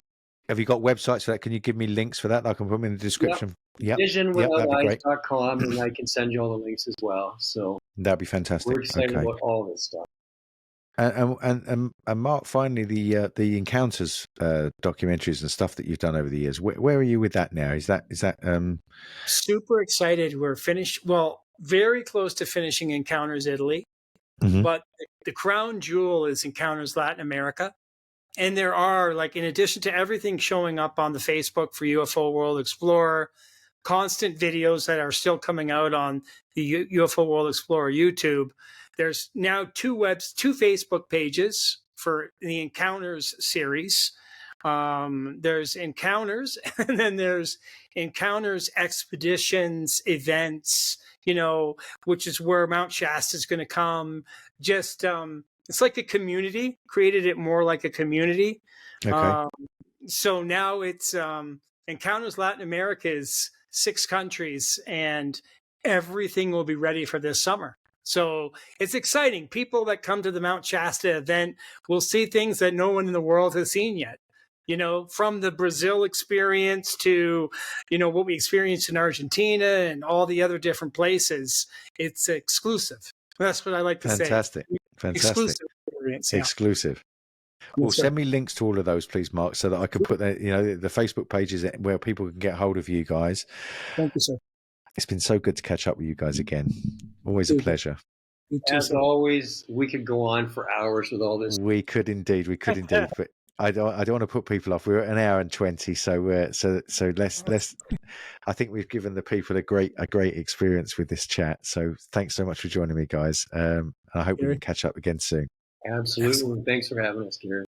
Speaker 2: have you got websites for that? Can you give me links for that? I can put them in the description.
Speaker 4: Yep. Visionwithouteyes.com, and I can send you all the links as well. So
Speaker 2: that'd be fantastic.
Speaker 4: We're excited about all this stuff.
Speaker 2: And Mark, finally, the encounters documentaries and stuff that you've done over the years. Where are you with that now? Is that
Speaker 3: super excited? We're finished. Well, very close to finishing Encounters Italy, but the crown jewel is Encounters Latin America. And there are, in addition to everything showing up on the Facebook for UFO World Explorer, constant videos that are still coming out on the UFO World Explorer YouTube. There's now 2 Facebook pages for the Encounters series. There's Encounters, and then there's Encounters Expeditions Events, which is where Mount Shasta is going to come. Just it's like a community, created it more like a community.
Speaker 2: Okay.
Speaker 3: So now it's Encounters Latin America is 6 countries, and everything will be ready for this summer. So it's exciting. People that come to the Mount Shasta event will see things that no one in the world has seen yet. From the Brazil experience to, what we experienced in Argentina and all the other different places. It's exclusive. That's what I like to say.
Speaker 2: Fantastic.
Speaker 3: Exclusive experience. Yeah.
Speaker 2: Exclusive. Well, send me links to all of those, please, Mark, so that I can put the Facebook pages where people can get hold of you guys.
Speaker 3: Thank you, sir.
Speaker 2: It's been so good to catch up with you guys again. Always a pleasure.
Speaker 4: As always, we could go on for hours with all this.
Speaker 2: We could indeed. But I don't want to put people off. We're at 1 hour and 20, so let's. I think we've given the people a great experience with this chat. So thanks so much for joining me, guys. I hope we can catch up again soon.
Speaker 4: Absolutely. Thanks for having us, Gary.